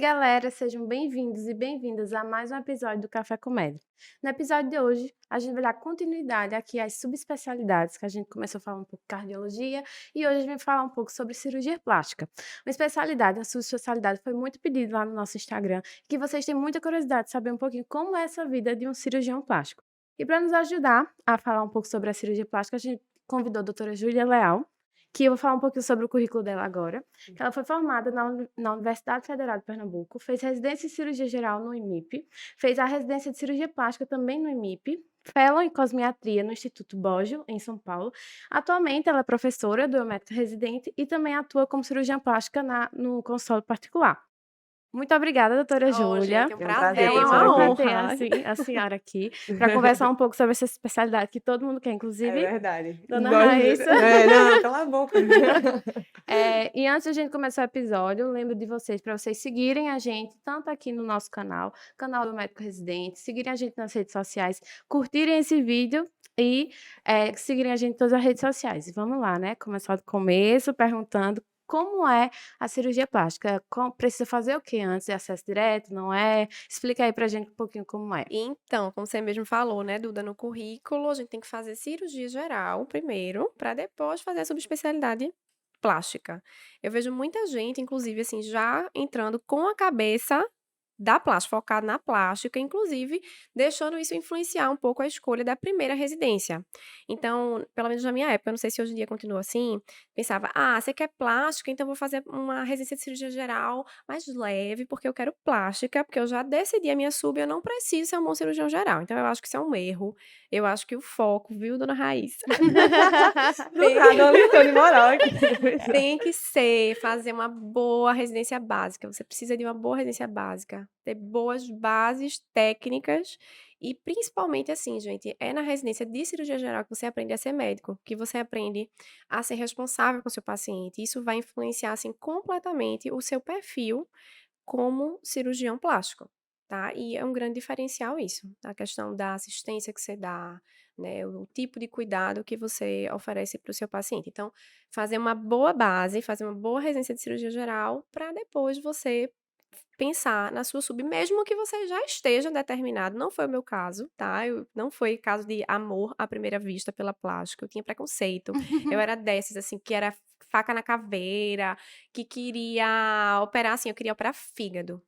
Galera, sejam bem-vindos e bem-vindas a mais um episódio do Café Comédia. No episódio de hoje, a gente vai dar continuidade aqui às subespecialidades, que a gente começou a falar um pouco de cardiologia, e hoje a gente vai falar um pouco sobre cirurgia plástica. Uma especialidade, uma subespecialidade, foi muito pedido lá no nosso Instagram, que vocês têm muita curiosidade de saber um pouquinho como é essa vida de um cirurgião plástico. E para nos ajudar a falar um pouco sobre a cirurgia plástica, a gente convidou a doutora Júlia Leal, que eu vou falar um pouquinho sobre o currículo dela agora. Ela foi formada na Universidade Federal de Pernambuco, fez residência em cirurgia geral no IMIP, fez a residência de cirurgia plástica também no IMIP, fellow em cosmiatria no Instituto Boggio, em São Paulo. Atualmente, ela é professora do médico residente e também atua como cirurgiã plástica no consultório particular. Muito obrigada, doutora Oh, Júlia. gente, é um É um prazer É prazer, ter a uma uma senhora honra aqui. ter honra. a senhora aqui para conversar um pouco sobre essa especialidade que todo mundo quer, É inclusive verdade. Dona Gosto. Raíssa. Não, cala a boca. E antes de a gente começar o episódio, eu lembro de vocês, para vocês seguirem a gente, tanto aqui no nosso canal do Médico Residente, seguirem a gente nas redes sociais, curtirem esse vídeo e seguirem a gente em todas as redes sociais. E vamos lá, né? Começar do começo, perguntando como é a cirurgia plástica. Precisa fazer o que antes? É acesso direto, não é? Explica aí pra gente um pouquinho como é. Então, como você mesmo falou, né, Duda, no currículo, a gente tem que fazer cirurgia geral primeiro, para depois fazer a subespecialidade plástica. Eu vejo muita gente, inclusive, assim, já entrando com a cabeça da plástica, focado na plástica, inclusive deixando isso influenciar um pouco a escolha da primeira residência. Então, pelo menos na minha época, eu não sei se hoje em dia continua assim, pensava, você quer plástica, então vou fazer uma residência de cirurgia geral mais leve, porque eu quero plástica, porque eu já decidi a minha sub, eu não preciso ser um bom cirurgião geral. Então, eu acho que isso é um erro. Eu acho que o foco, viu, dona Raíssa? Do nada, uma lição de moral aqui. Tem que ser, fazer uma boa residência básica. Você precisa de uma boa residência básica, ter boas bases técnicas e principalmente assim, gente, é na residência de cirurgia geral que você aprende a ser médico, que você aprende a ser responsável com o seu paciente. Isso vai influenciar assim completamente o seu perfil como cirurgião plástico, tá? E é um grande diferencial isso, a questão da assistência que você dá, né, o tipo de cuidado que você oferece para o seu paciente. Então, fazer uma boa base, fazer uma boa residência de cirurgia geral, para depois você pensar na sua sub, mesmo que você já esteja determinado, não foi o meu caso, tá? Não foi caso de amor à primeira vista pela plástica, eu tinha preconceito. Eu era dessas, assim, que era faca na caveira, que queria operar, assim, eu queria operar fígado.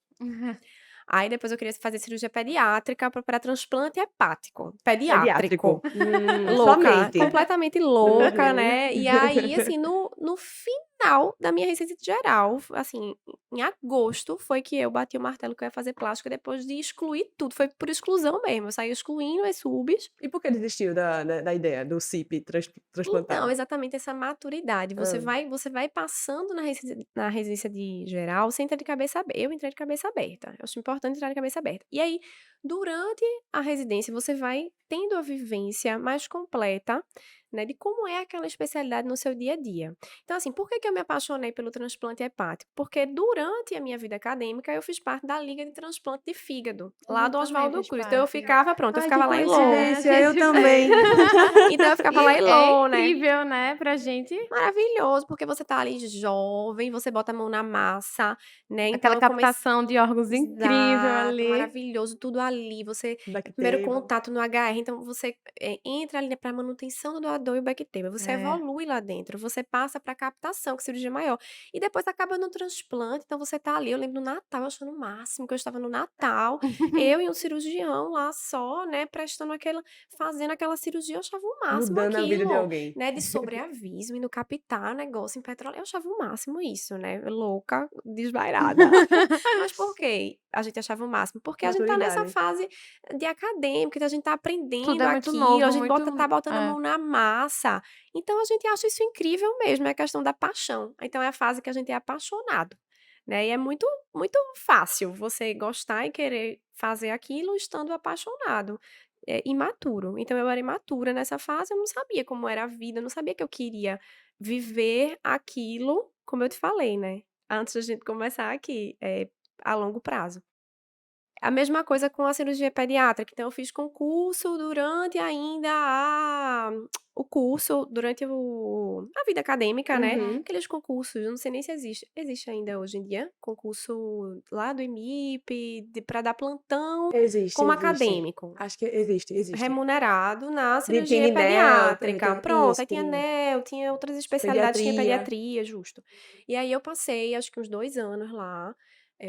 Aí depois eu queria fazer cirurgia pediátrica para transplante hepático. Pediátrico. Pediátrico. Louca, Somente. completamente louca, Uhum. né? E aí, assim, no final da minha residência geral, assim, em agosto, foi que eu bati o martelo que eu ia fazer plástica depois de excluir tudo. Foi por exclusão mesmo. Eu saí excluindo as subs. E por que desistiu da ideia do CIP Então, transplantado? exatamente essa maturidade. Você Hã. vai você vai passando na residência de geral, você entra de cabeça aberta. Eu entrei de cabeça aberta. Eu acho importante entrar de cabeça aberta. E aí, durante a residência, você vai tendo a vivência mais completa, né, de como é aquela especialidade no seu dia a dia. Então, assim, por que que eu me apaixonei pelo transplante hepático? Porque durante a minha vida acadêmica, eu fiz parte da Liga de Transplante de Fígado, lá Eu do também Oswaldo fiz Cruz. Então, eu parte. ficava, pronto, eu Ai, que ficava lá em Lon. coincidência, eu A também. gente Então, eu ficava E lá em é Lon, né? incrível, né, pra gente. Maravilhoso, porque você tá ali jovem, você bota a mão na massa, né, então Aquela eu comecei captação de órgãos incrível exato, ali. maravilhoso, tudo ali, você primeiro Bactema. contato no HR, então você, entra ali para manutenção do doador e o bactéria, você É. evolui lá dentro, você passa para captação, que é cirurgia maior, e depois acaba no transplante, então você tá ali, eu lembro no Natal, eu achando o máximo, que eu estava no Natal, eu e um cirurgião lá só, né, prestando aquela fazendo aquela cirurgia, eu achava o máximo Mudando a vida de aquilo. alguém. Né, de sobreaviso, indo captar negócio em petróleo, eu achava o máximo isso, né, louca, desvairada. Mas por quê a gente achava o máximo? Porque a gente tá nessa Maturidade. fase de acadêmica, então a gente tá Tudo aprendendo é muito aquilo, a novo, gente muito tá botando a é. mão na massa, então a gente acha isso incrível mesmo, é a questão da paixão. Então é a fase que a gente é apaixonado, né, e é muito fácil você gostar e querer fazer aquilo estando apaixonado. Imaturo. Então eu era imatura nessa fase, eu não sabia como era a vida, eu não sabia que eu queria viver aquilo, como eu te falei, né, antes da gente começar aqui, a longo prazo. A mesma coisa com a cirurgia pediátrica. Então, eu fiz concurso durante ainda o curso, durante a vida acadêmica, né? Uhum. Aqueles concursos, não sei nem se existe ainda hoje em dia, concurso lá do IMIP, para dar plantão Existe, como existe. acadêmico, Acho que existe. remunerado na De cirurgia tem NEL, pediátrica. tem Pronto, isso, aí tinha tem NEL, tinha outras especialidades, tinha pediatria. pediatria, justo. E aí eu passei, acho que uns 2 anos lá,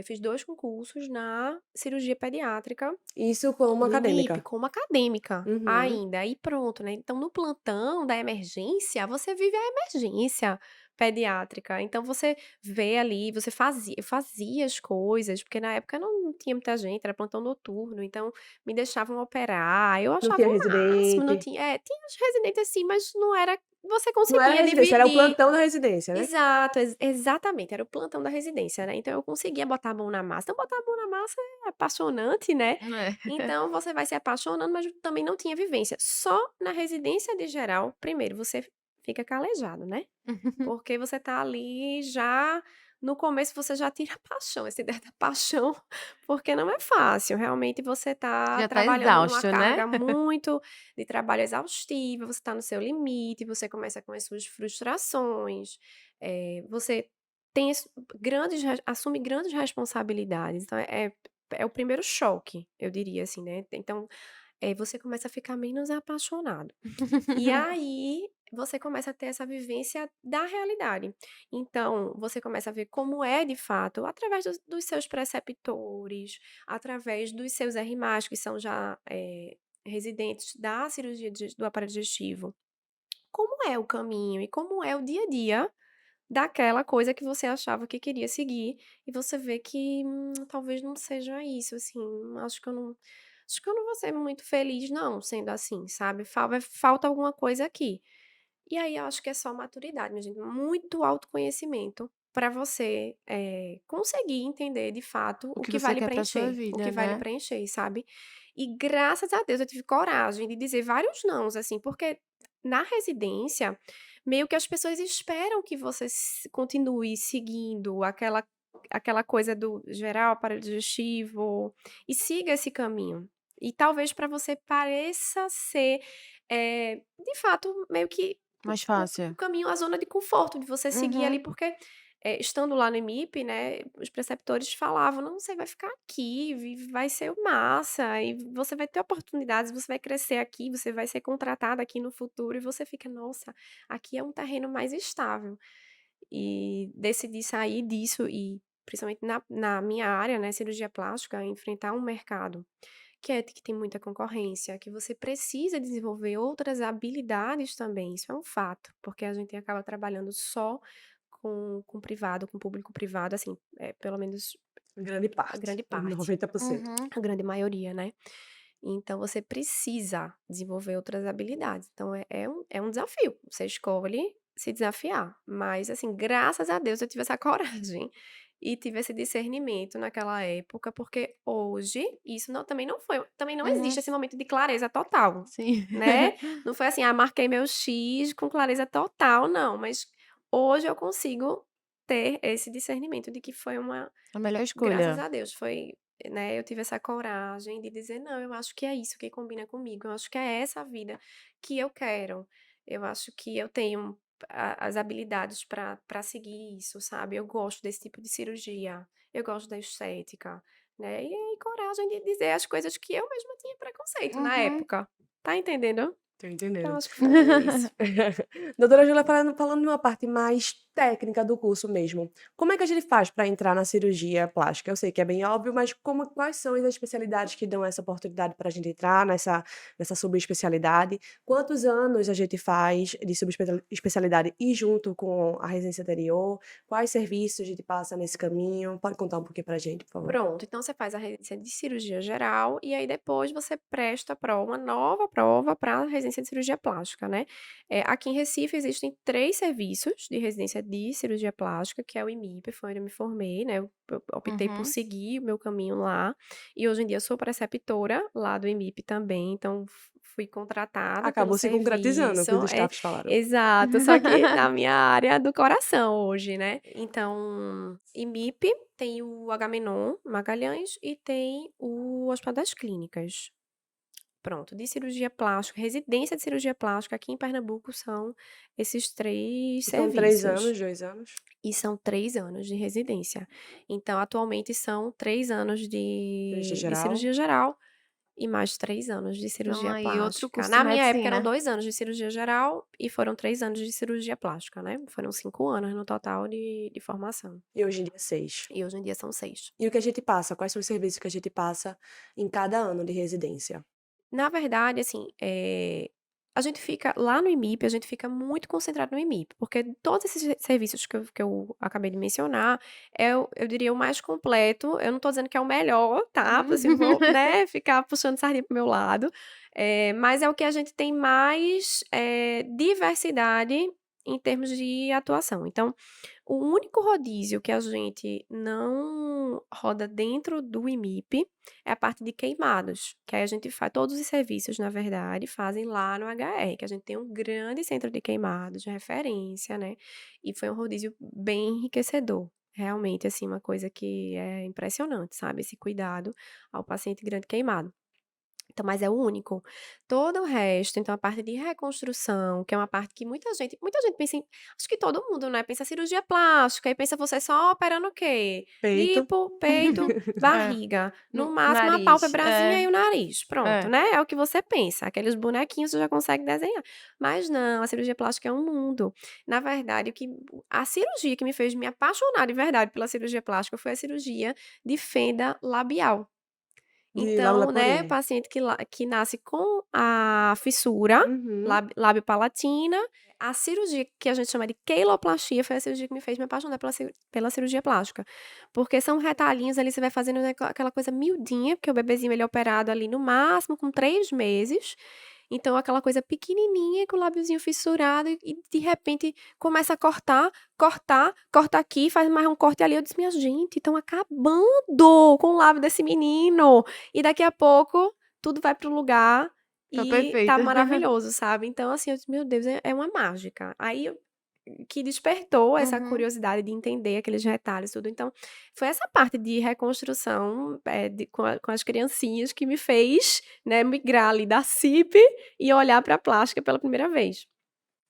fiz 2 concursos na cirurgia pediátrica Isso como do IMIP, acadêmica. como acadêmica Uhum. ainda, aí pronto, né, então no plantão da emergência, você vive a emergência pediátrica, então você vê ali, você fazia as coisas, porque na época não tinha muita gente, era plantão noturno, então me deixavam operar, eu Não achava tinha o máximo, não residente. tinha tinha os residentes assim, mas não era você Não era conseguia residência, era o dividir. plantão da residência, né? Exato, exatamente, era o plantão da residência, né, então eu conseguia botar a mão na massa, então botar a mão na massa é apaixonante, né, É. então você vai se apaixonando, mas também não tinha vivência. Só na residência de geral, primeiro você fica calejado, né, porque você tá ali já no começo você já tira a paixão, essa ideia da paixão, porque não é fácil, realmente você tá Já tá trabalhando numa exausto, né? carga muito de trabalho exaustiva, você tá no seu limite, você começa com as suas frustrações, você tem assume grandes responsabilidades, então é o primeiro choque, eu diria assim, né, então, você começa a ficar menos apaixonado. E aí, você começa a ter essa vivência da realidade. Então, você começa a ver como é de fato, através dos seus preceptores, através dos seus RMAs, que são já, residentes da cirurgia do aparelho digestivo, como é o caminho e como é o dia a dia daquela coisa que você achava que queria seguir, e você vê que, talvez não seja isso, assim, acho que eu não vou ser muito feliz não, sendo assim, sabe, falta alguma coisa aqui. E aí eu acho que é só maturidade, minha gente, muito autoconhecimento para você, conseguir entender de fato O que você quer pra sua o vida, que vai lhe né? preencher, sabe. E graças a Deus eu tive coragem de dizer vários nãos, assim, porque na residência, meio que as pessoas esperam que você continue seguindo aquela coisa do geral, aparelho digestivo, e siga esse caminho. E talvez para você pareça ser, de fato, meio que Mais o fácil. caminho, a zona de conforto de você seguir ali, Uhum. porque, estando lá no IMIP, né, os preceptores falavam: "Não, você vai ficar aqui, vai ser o massa, e você vai ter oportunidades, você vai crescer aqui, você vai ser contratada aqui no futuro", e você fica: "Nossa, aqui é um terreno mais estável". E decidi sair disso e, principalmente na minha área, né, cirurgia plástica, enfrentar um mercado que tem muita concorrência, que você precisa desenvolver outras habilidades também, isso é um fato, porque a gente acaba trabalhando só com privado, com público privado, assim, pelo menos Grande a parte, grande parte, 90%. Uhum. a grande maioria, né. Então você precisa desenvolver outras habilidades, então é um desafio, você escolhe se desafiar, mas assim, graças a Deus eu tive essa coragem, e tive esse discernimento naquela época, porque hoje isso também não Uhum. existe esse momento de clareza total, Sim. né, não foi assim: "Ah, marquei meu X com clareza total", não, mas hoje eu consigo ter esse discernimento de que foi uma A melhor graças escolha. a Deus foi, né, eu tive essa coragem de dizer: "Não, eu acho que é isso que combina comigo, eu acho que é essa vida que eu quero, eu acho que eu tenho as habilidades para seguir isso, sabe, eu gosto desse tipo de cirurgia, eu gosto da estética", né, e aí coragem de dizer as coisas que eu mesma tinha preconceito na Uhum. época, tá entendendo? Tô Então entendendo. acho que foi meio isso. Doutora Júlia, falando de uma parte mais técnica do curso mesmo, como é que a gente faz para entrar na cirurgia plástica? Eu sei que é bem óbvio, mas quais são as especialidades que dão essa oportunidade para a gente entrar nessa subespecialidade? Quantos anos a gente faz de subespecialidade e junto com a residência anterior? Quais serviços a gente passa nesse caminho? Pode contar um pouquinho para a gente, por favor? Pronto, então você faz a residência de cirurgia geral e aí depois você presta uma nova prova para a residência de cirurgia plástica, né. Aqui em Recife existem 3 serviços de residência de cirurgia plástica, que é o IMIP, foi onde eu me formei, né, eu optei por Uhum. seguir o meu caminho lá, e hoje em dia eu sou preceptora lá do IMIP também, então fui contratada pelo Acabou se concretizando o que os serviço. staffs falaram. Exato, só que na minha área do coração hoje, né? Então, IMIP tem o Agamenon Magalhães e tem o Hospital das Clínicas. Pronto, de cirurgia plástica, residência de cirurgia plástica aqui em Pernambuco são esses 3 E são 3 anos, serviços. 2 anos? E são 3 anos de residência. Então, atualmente são 3 anos Cirurgia de geral? cirurgia geral e mais 3 anos de Então, cirurgia aí, outro plástica. curso de Na minha época eram medicina. 2 anos de cirurgia geral e foram 3 anos de cirurgia plástica, né? Foram 5 anos no total de formação. E hoje em dia 6. E hoje em dia são 6. E o que a gente passa? Quais são os serviços que a gente passa em cada ano de residência? Na verdade, assim, a gente fica lá no IMIP, a gente fica muito concentrado no IMIP, porque todos esses serviços que eu acabei de mencionar, eu diria o mais completo. Eu não tô dizendo que é o melhor, tá? Assim, vou, né, ficar puxando sardinha pro meu lado. Mas é o que a gente tem mais diversidade em termos de atuação. Então, o único rodízio que a gente não roda dentro do IMIP é a parte de queimados, que aí a gente faz todos os serviços, na verdade, fazem lá no HR, que a gente tem um grande centro de queimados de referência, né? E foi um rodízio bem enriquecedor. Realmente, assim, uma coisa que é impressionante, sabe? Esse cuidado ao paciente grande queimado. Então, mas é o único. Todo o resto, então a parte de reconstrução, que é uma parte que muita gente pensa em, acho que todo mundo, né, pensa cirurgia plástica e pensa você só operando o quê? Peito. Lipo, peito, É, barriga, no máximo a nariz, pálpebrazinha e o nariz, pronto, é. né? É o que você pensa, aqueles bonequinhos você já consegue desenhar. Mas não, a cirurgia plástica é um mundo. Na verdade, a cirurgia que me fez me apaixonar de verdade pela cirurgia plástica foi a cirurgia de fenda labial. De lábio Então, né, leporino. paciente que nasce com a fissura Uhum. lábio-palatina, a cirurgia que a gente chama de queiloplastia foi a cirurgia que me fez me apaixonar pela cirurgia plástica. Porque são retalhinhos ali, você vai fazendo, né, aquela coisa miudinha, porque o bebezinho ele é operado ali no máximo com 3 meses. Então, aquela coisa pequenininha com o lábiozinho fissurado e de repente começa a corta aqui, faz mais um corte ali. Eu disse, minha gente, estão acabando com o lábio desse menino. E daqui a pouco tudo vai pro lugar Tá e perfeito. tá maravilhoso, sabe? Então, assim, eu disse, meu Deus, é uma mágica. Aí que despertou essa Uhum. curiosidade de entender aqueles retalhos, tudo. Então, foi essa parte de reconstrução com as criancinhas que me fez, né, migrar ali da CIP e olhar para a plástica pela primeira vez.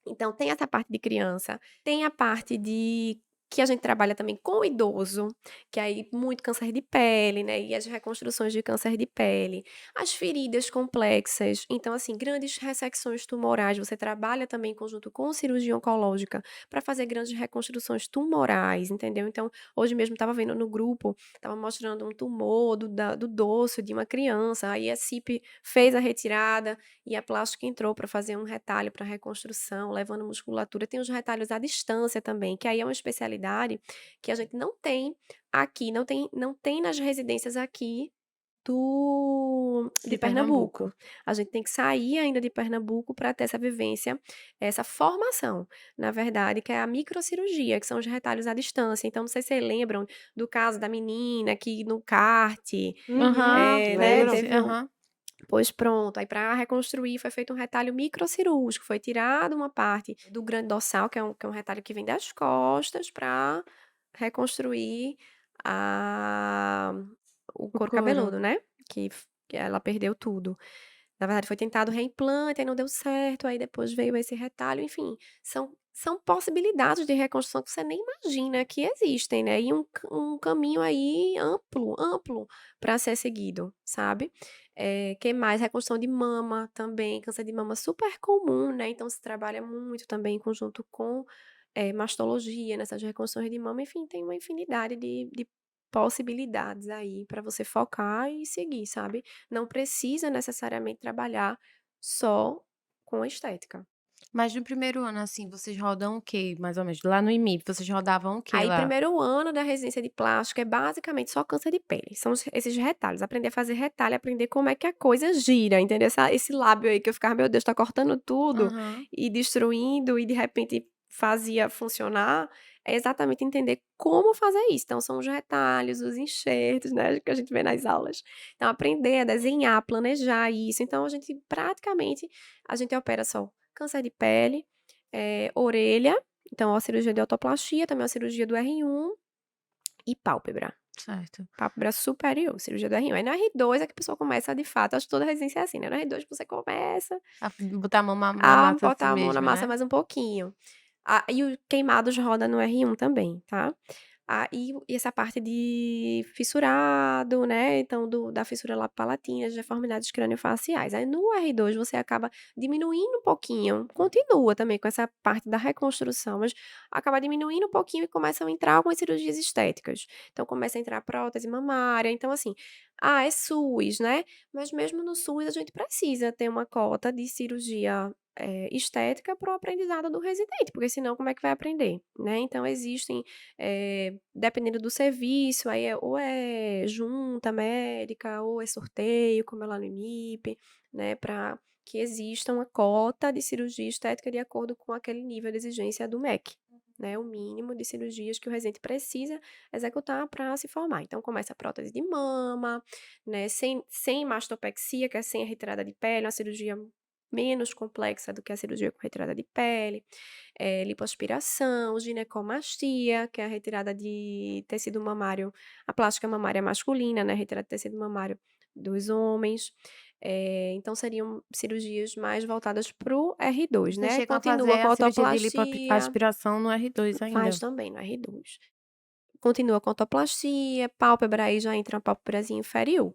Então, tem essa parte de criança, tem a parte de que a gente trabalha também com o idoso, que aí muito câncer de pele, né? E as reconstruções de câncer de pele, as feridas complexas. Então, assim, grandes ressecções tumorais. Você trabalha também em conjunto com cirurgia oncológica para fazer grandes reconstruções tumorais, entendeu? Então, hoje mesmo estava vendo no grupo, estava mostrando um tumor do dorso de uma criança. Aí a CIP fez a retirada e a plástica entrou para fazer um retalho para reconstrução, levando musculatura. Tem os retalhos à distância também, que aí é uma especialidade que a gente não tem aqui, não tem nas residências aqui de De Pernambuco. Pernambuco. A gente tem que sair ainda de Pernambuco para ter essa vivência, essa formação, na verdade, que é a microcirurgia, que são os retalhos à distância. Então, não sei se vocês lembram do caso da menina que no kart, Aham, né, Lembro. teve um, aham. pois pronto, aí para reconstruir foi feito um retalho microcirúrgico, foi tirado uma parte do grande dorsal, que é um retalho que vem das costas, para reconstruir a o O couro couro. cabeludo, né, que ela perdeu tudo. Na verdade foi tentado reimplante, aí não deu certo, aí depois veio esse retalho, enfim, são possibilidades de reconstrução que você nem imagina que existem, né, e um caminho aí amplo, amplo para ser seguido, sabe. Que mais? Reconstrução de mama também, câncer de mama super comum, né, então se trabalha muito também em conjunto com, mastologia nessas reconstruções de mama, enfim, tem uma infinidade de possibilidades aí para você focar e seguir, sabe. Não precisa necessariamente trabalhar só com a estética. Mas no primeiro ano, assim, vocês rodam o quê, mais ou menos? Lá no IMIP, vocês rodavam o quê Aí, lá? primeiro ano da residência de plástica é basicamente só câncer de pele. São esses retalhos. Aprender a fazer retalho, aprender como é que a coisa gira, entendeu? Esse lábio aí que eu ficava, meu Deus, tá cortando tudo Aham. e destruindo e de repente fazia funcionar. é exatamente entender como fazer isso. Então, são os retalhos, os enxertos, né, que a gente vê nas aulas. Então, aprender a desenhar, planejar isso. Então, praticamente, a gente opera só câncer de pele, orelha, então, a cirurgia de otoplastia, também a cirurgia do R1 e pálpebra. Certo. Pálpebra superior, cirurgia do R1. Aí no R2 é que a pessoa começa, de fato, acho que toda residência é assim, né? No R2 você começa A botar a mão na a massa assim botar a mão na mesmo, massa né? mais um pouquinho. E o queimados roda no R1 também, tá? E essa parte de fissurado, né? Então, da fissura lapalatina, de deformidades craniofaciais. Aí no R2 você acaba diminuindo um pouquinho, continua também com essa parte da reconstrução, mas acaba diminuindo um pouquinho e começam a entrar algumas cirurgias estéticas. Então, começa a entrar prótese mamária. Então, assim, é SUS, né? Mas mesmo no SUS a gente precisa ter uma cota de cirurgia estética para o aprendizado do residente, porque senão como é que vai aprender, né? Então existem, dependendo do serviço, aí ou é junta médica, ou é sorteio, como é lá no IMIP, né? Para que exista uma cota de cirurgia estética de acordo com aquele nível de exigência do MEC. Né, o mínimo de cirurgias que o residente precisa executar para se formar. Então, começa a prótese de mama, né, sem mastopexia, que é sem a retirada de pele, uma cirurgia menos complexa do que a cirurgia com retirada de pele, lipoaspiração, ginecomastia, que é a retirada de tecido mamário, a plástica mamária masculina, né, retirada de tecido mamário dos homens. Então, seriam cirurgias mais voltadas para o R2, Vocês né? chegam a Continua fazer com a a cirurgia de autoplastia, lipoaspiração no R2 faz ainda. também no R2. Continua com a autoplastia, pálpebra, aí já entra uma pálpebrazinha inferior.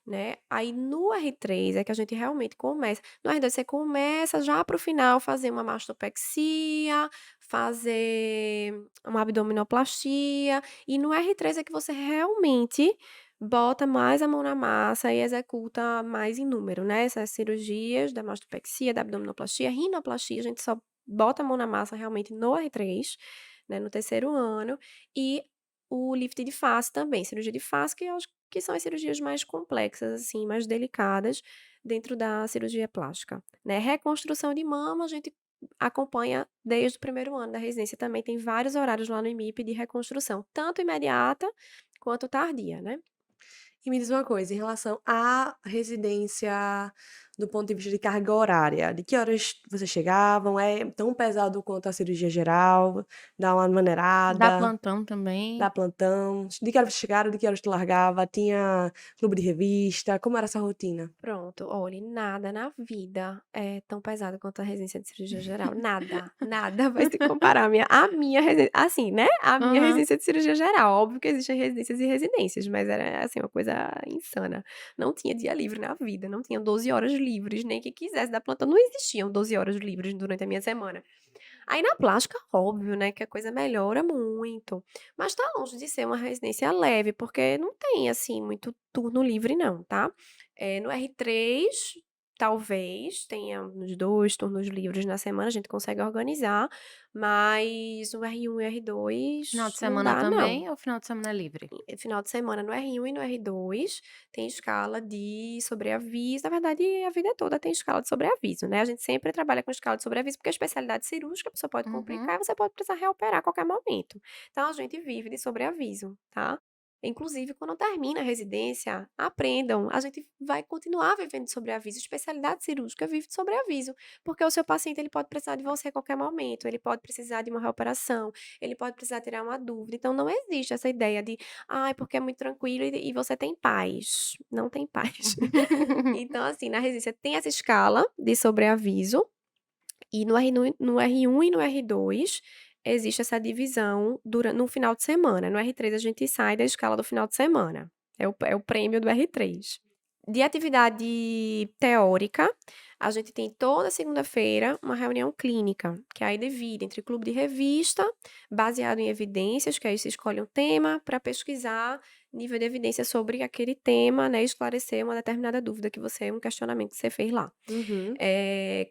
Né? Aí no R3 é que a gente realmente começa. No R2 você começa já para o final fazer uma mastopexia, fazer uma abdominoplastia, e no R3 é que você realmente bota mais a mão na massa e executa mais em número, né? Essas cirurgias da mastopexia, da abdominoplastia, rinoplastia, a gente só bota a mão na massa realmente no R3, né? No terceiro ano, e o lift de face também, cirurgia de face, que eu acho que são as cirurgias mais complexas, assim, mais delicadas dentro da cirurgia plástica, né? Reconstrução de mama, a gente acompanha desde o primeiro ano da residência. Também tem vários horários lá no IMIP de reconstrução, tanto imediata quanto tardia, né? E me diz uma coisa, em relação à residência, do ponto de vista de carga horária, de que horas vocês chegavam? É tão pesado quanto a cirurgia geral? Dá uma Dá maneirada? plantão Dá também. plantão? De que horas vocês chegaram? De que horas tu largava? Tinha clube de revista? Como era essa rotina? Pronto, olhe, nada na vida é tão pesado quanto a residência de cirurgia geral. Nada, nada vai se comparar a minha residência, assim, né? A minha Aham. residência de cirurgia geral. Óbvio que existem residências e residências, mas era, assim, uma coisa insana. Não tinha dia livre na vida, não tinha 12 horas livres, nem que quisesse dar plantão. Não existiam 12 horas livres durante a minha semana. Aí na plástica, óbvio, né, que a coisa melhora muito. Mas tá longe de ser uma residência leve, porque não tem, assim, muito turno livre, não, tá? No R3, talvez tenha uns 2 turnos livres na semana, a gente consegue organizar, mas no R1 e Final de R2 não semana dá, não. também ou final de semana é livre? Final de semana no R1 e no R2 tem escala de sobreaviso. Na verdade, a vida toda tem escala de sobreaviso, né? A gente sempre trabalha com escala de sobreaviso, porque a especialidade cirúrgica a pessoa pode Uhum. complicar e você pode precisar reoperar a qualquer momento. Então, a gente vive de sobreaviso, tá? Inclusive, quando termina a residência, aprendam, a gente vai continuar vivendo de sobreaviso. Especialidade cirúrgica vive de sobreaviso, porque o seu paciente ele pode precisar de você a qualquer momento, ele pode precisar de uma reoperação, ele pode precisar tirar uma dúvida. Então, não existe essa ideia de ai, porque é muito tranquilo e você tem paz. Não tem paz. Então, assim, na residência tem essa escala de sobreaviso, e no R1 e no R2 existe essa divisão no final de semana. No R3 a gente sai da escala do final de semana. É o prêmio do R3. De atividade teórica, a gente tem toda segunda-feira uma reunião clínica, que aí divide entre clube de revista, baseado em evidências, que aí se escolhe um tema para pesquisar nível de evidência sobre aquele tema, né, esclarecer uma determinada dúvida um questionamento que você fez lá. Uhum.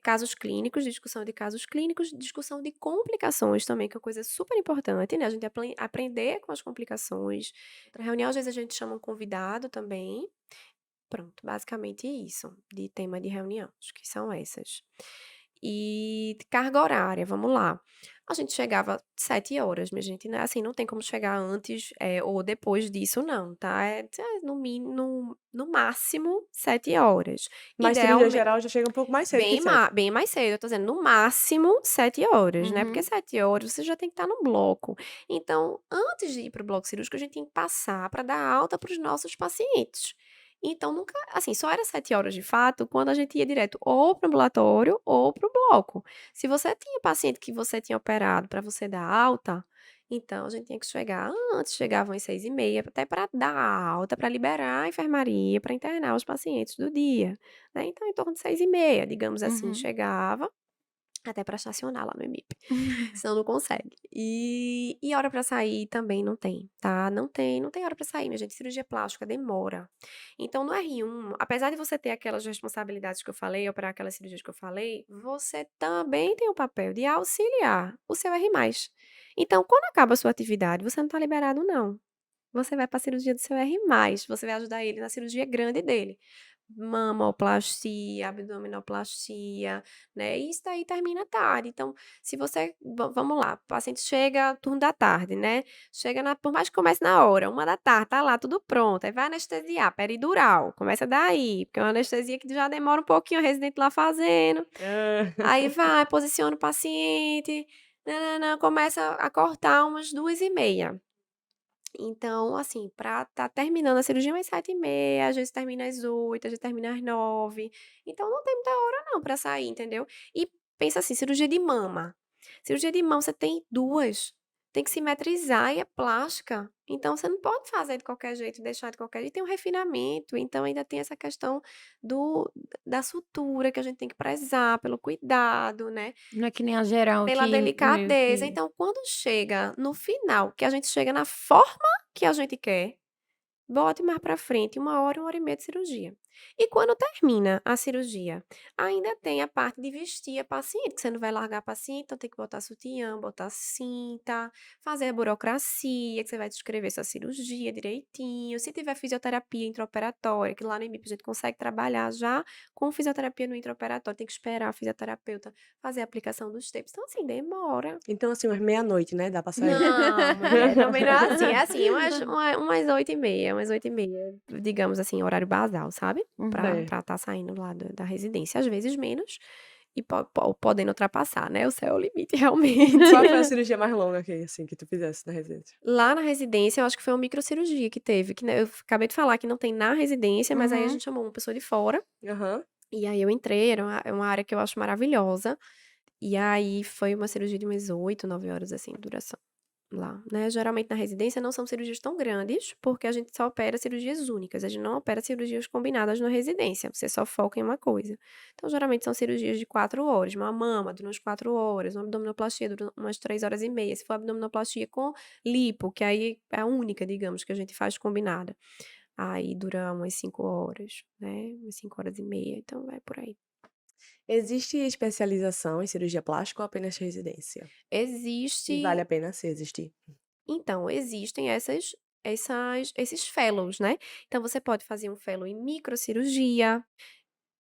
Casos clínicos, discussão de casos clínicos, discussão de complicações também, que é uma coisa super importante, né? A gente aprender com as complicações. Para reunião, às vezes a gente chama um convidado também. Pronto, basicamente isso, de tema de reunião, acho que são essas. E carga horária, vamos lá. A gente chegava 7 horas, minha gente, né? Assim, não tem como chegar antes ou depois disso, não, tá? No máximo 7 horas. Mas cirurgia Idealmente, geral já chega um pouco mais cedo que 7. bem mais cedo, eu tô dizendo, no máximo 7 horas, né? Porque Uhum. 7 horas você já tem que estar no bloco. Então, antes de ir pro bloco cirúrgico, a gente tem que passar para dar alta para os nossos pacientes. Então, nunca, assim, só era 7 horas de fato quando a gente ia direto ou pro ambulatório ou pro bloco. Se você tinha paciente que você tinha operado para você dar alta, então a gente tinha que chegar antes, chegavam às 6h30, até para dar alta, para liberar a enfermaria, para internar os pacientes do dia, né? Então, em torno de 6h30, digamos assim, Uhum. chegava, até para estacionar lá no EMIP, senão não consegue. E hora para sair também não tem, tá? Não tem hora para sair, minha gente. Cirurgia plástica demora. Então, no R1, apesar de você ter aquelas responsabilidades que eu falei, operar aquelas cirurgias que eu falei, você também tem o papel de auxiliar o seu R+. Então, quando acaba a sua atividade, você não tá liberado, não. Você vai para a cirurgia do seu R+, você vai ajudar ele na cirurgia grande dele. Mamoplastia, abdominoplastia, né? E isso daí termina tarde. Então, se você, vamos lá, o paciente chega turno da tarde, né? Chega por mais que comece na hora, 1 da tarde, tá lá tudo pronto. Aí vai anestesiar, peridural, começa daí, porque é uma anestesia que já demora um pouquinho, o residente lá fazendo. Aí vai, posiciona o paciente, nananã, começa a cortar umas 2h30. Então, assim, pra tá terminando a cirurgia umas 7h30, às vezes termina às 8, às vezes termina às 9. Então, não tem muita hora não pra sair, entendeu? E pensa assim, cirurgia de mama. Cirurgia de mama, você tem duas. Tem que simetrizar e é plástica. Então, você não pode fazer de qualquer jeito, deixar de qualquer jeito. Tem um refinamento. Então, ainda tem essa questão do, da sutura que a gente tem que prezar, pelo cuidado, né? Não é que nem a geral Pela que meio delicadeza. que. Então, quando chega no final, que a gente chega na forma que a gente quer, bote mais pra frente 1 hora e meia de cirurgia. E quando termina a cirurgia, ainda tem a parte de vestir a paciente, que você não vai largar a paciente, então tem que botar sutiã, botar cinta, fazer a burocracia, que você vai descrever sua cirurgia direitinho. Se tiver fisioterapia intraoperatória, que lá no IMIP a gente consegue trabalhar já com fisioterapia no intraoperatório, tem que esperar a fisioterapeuta fazer a aplicação dos tapes. Então, assim, demora. Então, assim, umas meia-noite, né? Dá pra sair. Não, mulher, também não é assim. É assim, umas 8h30, umas 8h30, digamos assim, horário basal, sabe? Pra Uhum. Certo. estar saindo lá da residência. Às vezes menos e podendo ultrapassar, né? O céu é o limite, realmente. Qual foi a cirurgia mais longa que, assim, que tu fizesse na residência? Lá na residência, eu acho que foi uma microcirurgia que teve, que né, eu acabei de falar que não tem na residência, mas aí a Uhum. gente chamou uma pessoa de fora, Aham. e aí eu entrei, é uma área que eu acho maravilhosa, e aí foi uma cirurgia de umas 8, 9 horas, assim, de duração. Lá, né? Geralmente na residência não são cirurgias tão grandes, porque a gente só opera cirurgias únicas, a gente não opera cirurgias combinadas na residência, você só foca em uma coisa. Então, geralmente são cirurgias de 4 horas, uma mama dura umas 4 horas, uma abdominoplastia dura umas 3 horas e meia, se for abdominoplastia com lipo, que aí é a única, digamos, que a gente faz combinada, aí dura umas 5 horas, né? Umas 5 horas e meia, então vai por aí. Existe especialização em cirurgia plástica ou apenas residência? E vale Existe a pena se existir? Então, existem esses fellows, né? Então, você pode fazer um fellow em microcirurgia,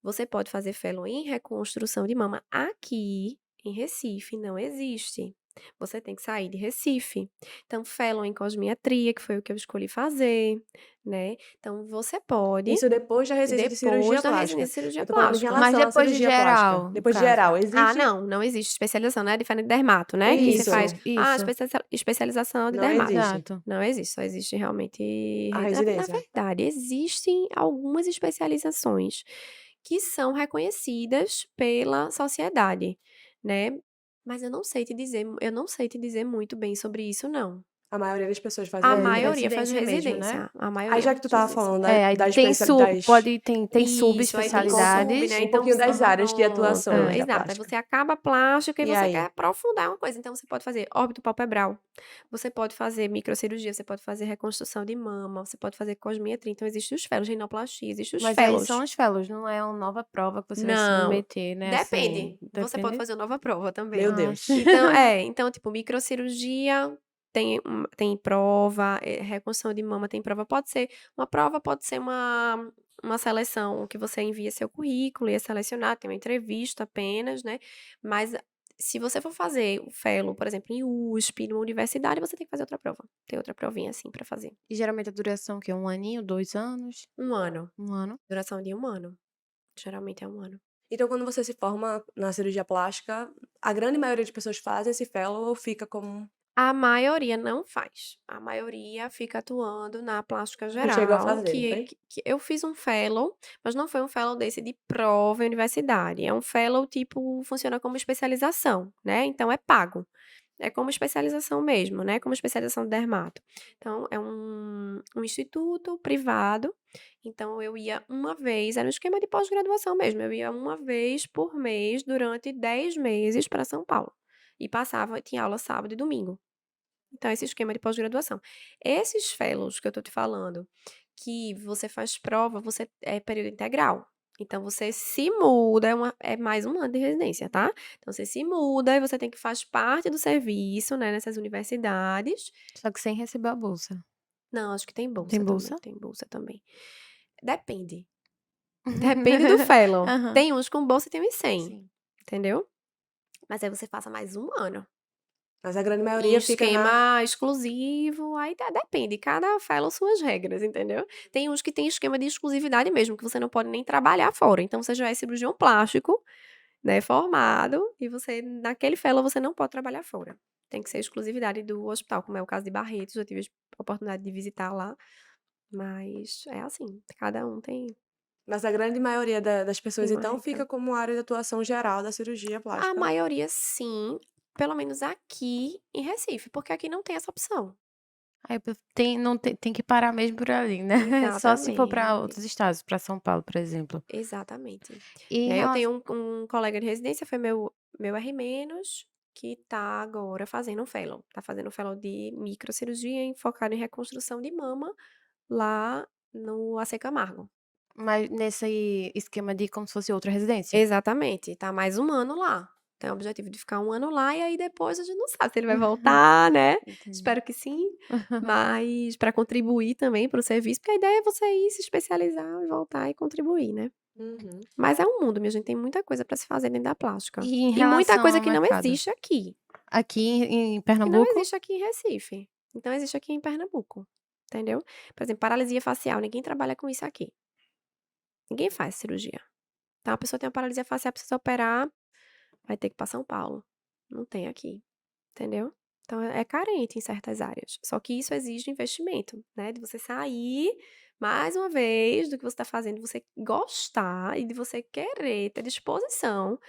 você pode fazer fellow em reconstrução de mama. Aqui, em Recife, não existe. Você tem que sair de Recife. Então, fellow em cosmiatria, que foi o que eu escolhi fazer, né? Então, você pode, Isso depois da residência de cirurgia depois da plástica. residência de cirurgia Eu tô falando em plástica. Mas relação à depois de cirurgia plástica. geral, no Depois de caso. geral, Ah, existe? não existe especialização, né? É diferente de dermato, né? Que você Isso. faz, Isso. especialização de Não dermato. existe. Exato. Não existe, só existe realmente. A Na residência. verdade, existem algumas especializações que são reconhecidas pela sociedade, né? Mas eu não sei te dizer muito bem sobre isso, não. A maioria das pessoas faz A É, maioria faz residência mesmo, né? residência. A Aí maioria já que tu faz tava residência. falando É, aí das tem especialidades, tem Isso, aí tem subespecialidades. sub, né? um Então, pouquinho das áreas de atuação pronto, da exato. Aí plástica. você acaba a plástica e E você quer aí? aprofundar uma coisa. Então, você pode fazer óbito palpebral, você pode fazer microcirurgia, você pode fazer reconstrução de mama, você pode fazer cosmiatria. Então, existem os fellows, rinoplastia, existem os Mas aí fellows. são os fellows, não é uma nova prova que você vai Não, submeter, né? depende. Assim, Você pode depende. fazer uma nova prova Meu também. Deus. Então, tipo, microcirurgia tem prova, reconstrução de mama tem prova. Pode ser uma prova, pode ser uma seleção que você envia seu currículo e é selecionado, tem uma entrevista apenas, né? Mas se você for fazer o fellow, por exemplo, em USP, numa universidade, você tem que fazer outra prova. Tem outra provinha assim pra fazer. E geralmente a duração que é 1 aninho, 2 anos, 1 ano. 1 ano? Duração de 1 ano. Geralmente é 1 ano. Então, quando você se forma na cirurgia plástica, a grande maioria de pessoas fazem esse fellow ou fica como A maioria não faz. A maioria fica atuando na plástica tu chegou a geral, fazer, não que foi? eu fiz um fellow, mas não foi um fellow desse de prova em universidade. É um fellow, tipo, funciona como especialização, né? Então é pago. É como especialização mesmo, né? Como especialização de dermato. Então, é um instituto privado. Então, eu ia uma vez, era um esquema de pós-graduação mesmo. Eu ia uma vez por mês durante 10 meses para São Paulo. E passava, tinha aula sábado e domingo. Então, esse esquema de pós-graduação. Esses fellows que eu tô te falando, que você faz prova, você é período integral. Então, você se muda, é mais 1 ano de residência, tá? Então, você se muda e você tem que faz parte do serviço, né, nessas universidades. Só que sem receber a bolsa. Não, acho que tem Tem bolsa também. bolsa? Tem bolsa também. Depende. Depende do fellow. Aham. Tem uns com bolsa e tem uns sem, Sim. entendeu? Mas aí você passa mais 1 ano. Mas a grande Em maioria fica na esquema exclusivo, aí depende, cada fellow suas regras, entendeu? Tem uns que tem esquema de exclusividade mesmo, que você não pode nem trabalhar fora. Então, você já é cirurgião plástico, né, formado, e você, naquele fellow, você não pode trabalhar fora. Tem que ser exclusividade do hospital, como é o caso de Barretos, já tive a oportunidade de visitar lá, mas é assim, cada um tem mas a grande maioria das pessoas, uma então, regra. fica como área de atuação geral da cirurgia A plástica. maioria sim, pelo menos aqui em Recife, porque aqui não tem essa opção. Aí não tem que parar mesmo por ali, né? Só se for para Exatamente. outros estados, para São Paulo, por exemplo. Exatamente. E em Né, eu relação tenho um colega de residência, foi meu R-, que tá agora fazendo um fellow. Tá fazendo um fellow de microcirurgia focado em reconstrução de mama lá no AC Camargo. mas nesse esquema de como se fosse outra residência? Exatamente, tá mais 1 ano lá. Tem o objetivo de ficar 1 ano lá e aí depois a gente não sabe se ele vai voltar, né. Entendi. Espero que sim, mas para contribuir também para o serviço, porque a ideia é você ir se especializar e voltar e contribuir, né. Uhum. Mas é um mundo, minha gente, tem muita coisa para se fazer dentro da plástica. E em E muita relação coisa ao que não mercado? existe aqui, Aqui em que não Pernambuco? existe aqui em Recife, então existe aqui em Pernambuco, entendeu. Por exemplo, paralisia facial, ninguém trabalha com isso aqui. Ninguém faz cirurgia. Então a pessoa tem uma paralisia facial, precisa operar, vai ter que ir pra São Paulo. Não tem aqui, entendeu. Então é carente em certas áreas. Só que isso exige investimento, né, de você sair, mais uma vez, do que você tá fazendo, de você gostar e de você querer ter disposição,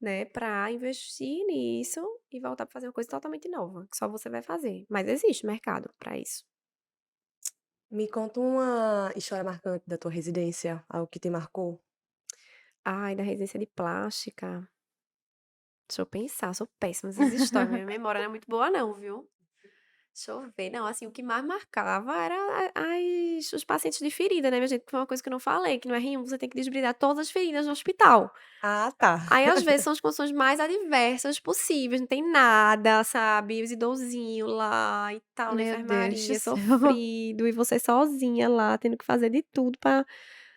né, pra investir nisso e voltar pra fazer uma coisa totalmente nova, que só você vai fazer. Mas existe mercado pra isso. Me conta uma história marcante da tua residência, algo que te marcou. Ai, da residência de plástica, deixa eu pensar, sou péssima nessas histórias, minha memória não é muito boa não, viu. Deixa eu ver. Não, assim, o que mais marcava era os pacientes de ferida, né, minha gente, que foi uma coisa que eu não falei, que no R1 você tem que desbridar todas as feridas no hospital. Ah, tá. Aí, às vezes, são as condições mais adversas possíveis, não tem nada, sabe, os idosinhos lá e tal, na Meu Deus do enfermaria, céu. sofrido, e você sozinha lá, tendo que fazer de tudo pra,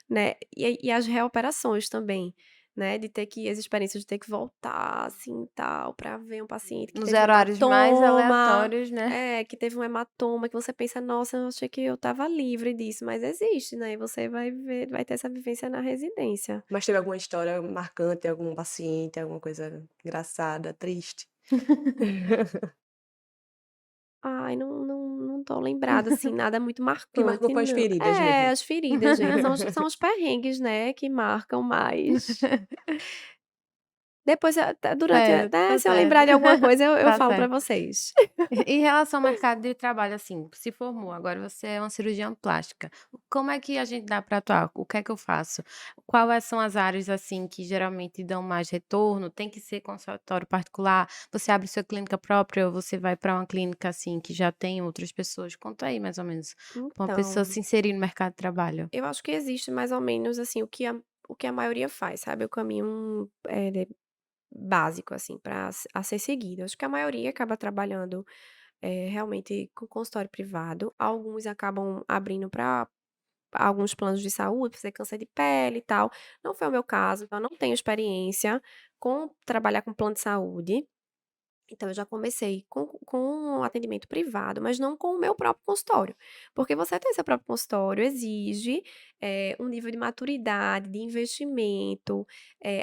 né, e as reoperações também, né, de ter que as experiências de ter que voltar, assim, e tal, pra ver um paciente que Nos teve um horários mais hematoma, aleatórios, né? que teve um hematoma, que você pensa: "Nossa, eu achei que eu estava livre disso", mas existe, né, e você vai ter essa vivência na residência. Mas teve alguma história marcante, algum paciente, alguma coisa engraçada, triste? Ai, não tô lembrada, assim, nada muito Que marcou marcante foi as não. feridas É, mesmo. as feridas, gente, são os perrengues, né, que marcam mais. Depois, durante É, até tá se eu certo. lembrar de alguma coisa, eu Tá falo pra certo. vocês. Em relação ao mercado de trabalho, assim, se formou, agora você é uma cirurgiã plástica. Como é que a gente dá para atuar? O que é que eu faço? Quais são as áreas, assim, que geralmente dão mais retorno? Tem que ser consultório particular? Você abre sua clínica própria ou você vai para uma clínica, assim, que já tem outras pessoas? Conta aí, mais ou menos, pra uma pessoa Então, se inserir no mercado de trabalho. eu acho que existe mais ou menos, assim, o que a maioria faz, sabe, o caminho, básico, assim, pra a ser seguido. Acho que a maioria acaba trabalhando, realmente com consultório privado, alguns acabam abrindo para alguns planos de saúde, fazer câncer de pele e tal. Não foi o meu caso, então eu não tenho experiência com trabalhar com plano de saúde. Então eu já comecei com atendimento privado, mas não com o meu próprio consultório. Porque você ter seu próprio consultório exige, um nível de maturidade, de investimento,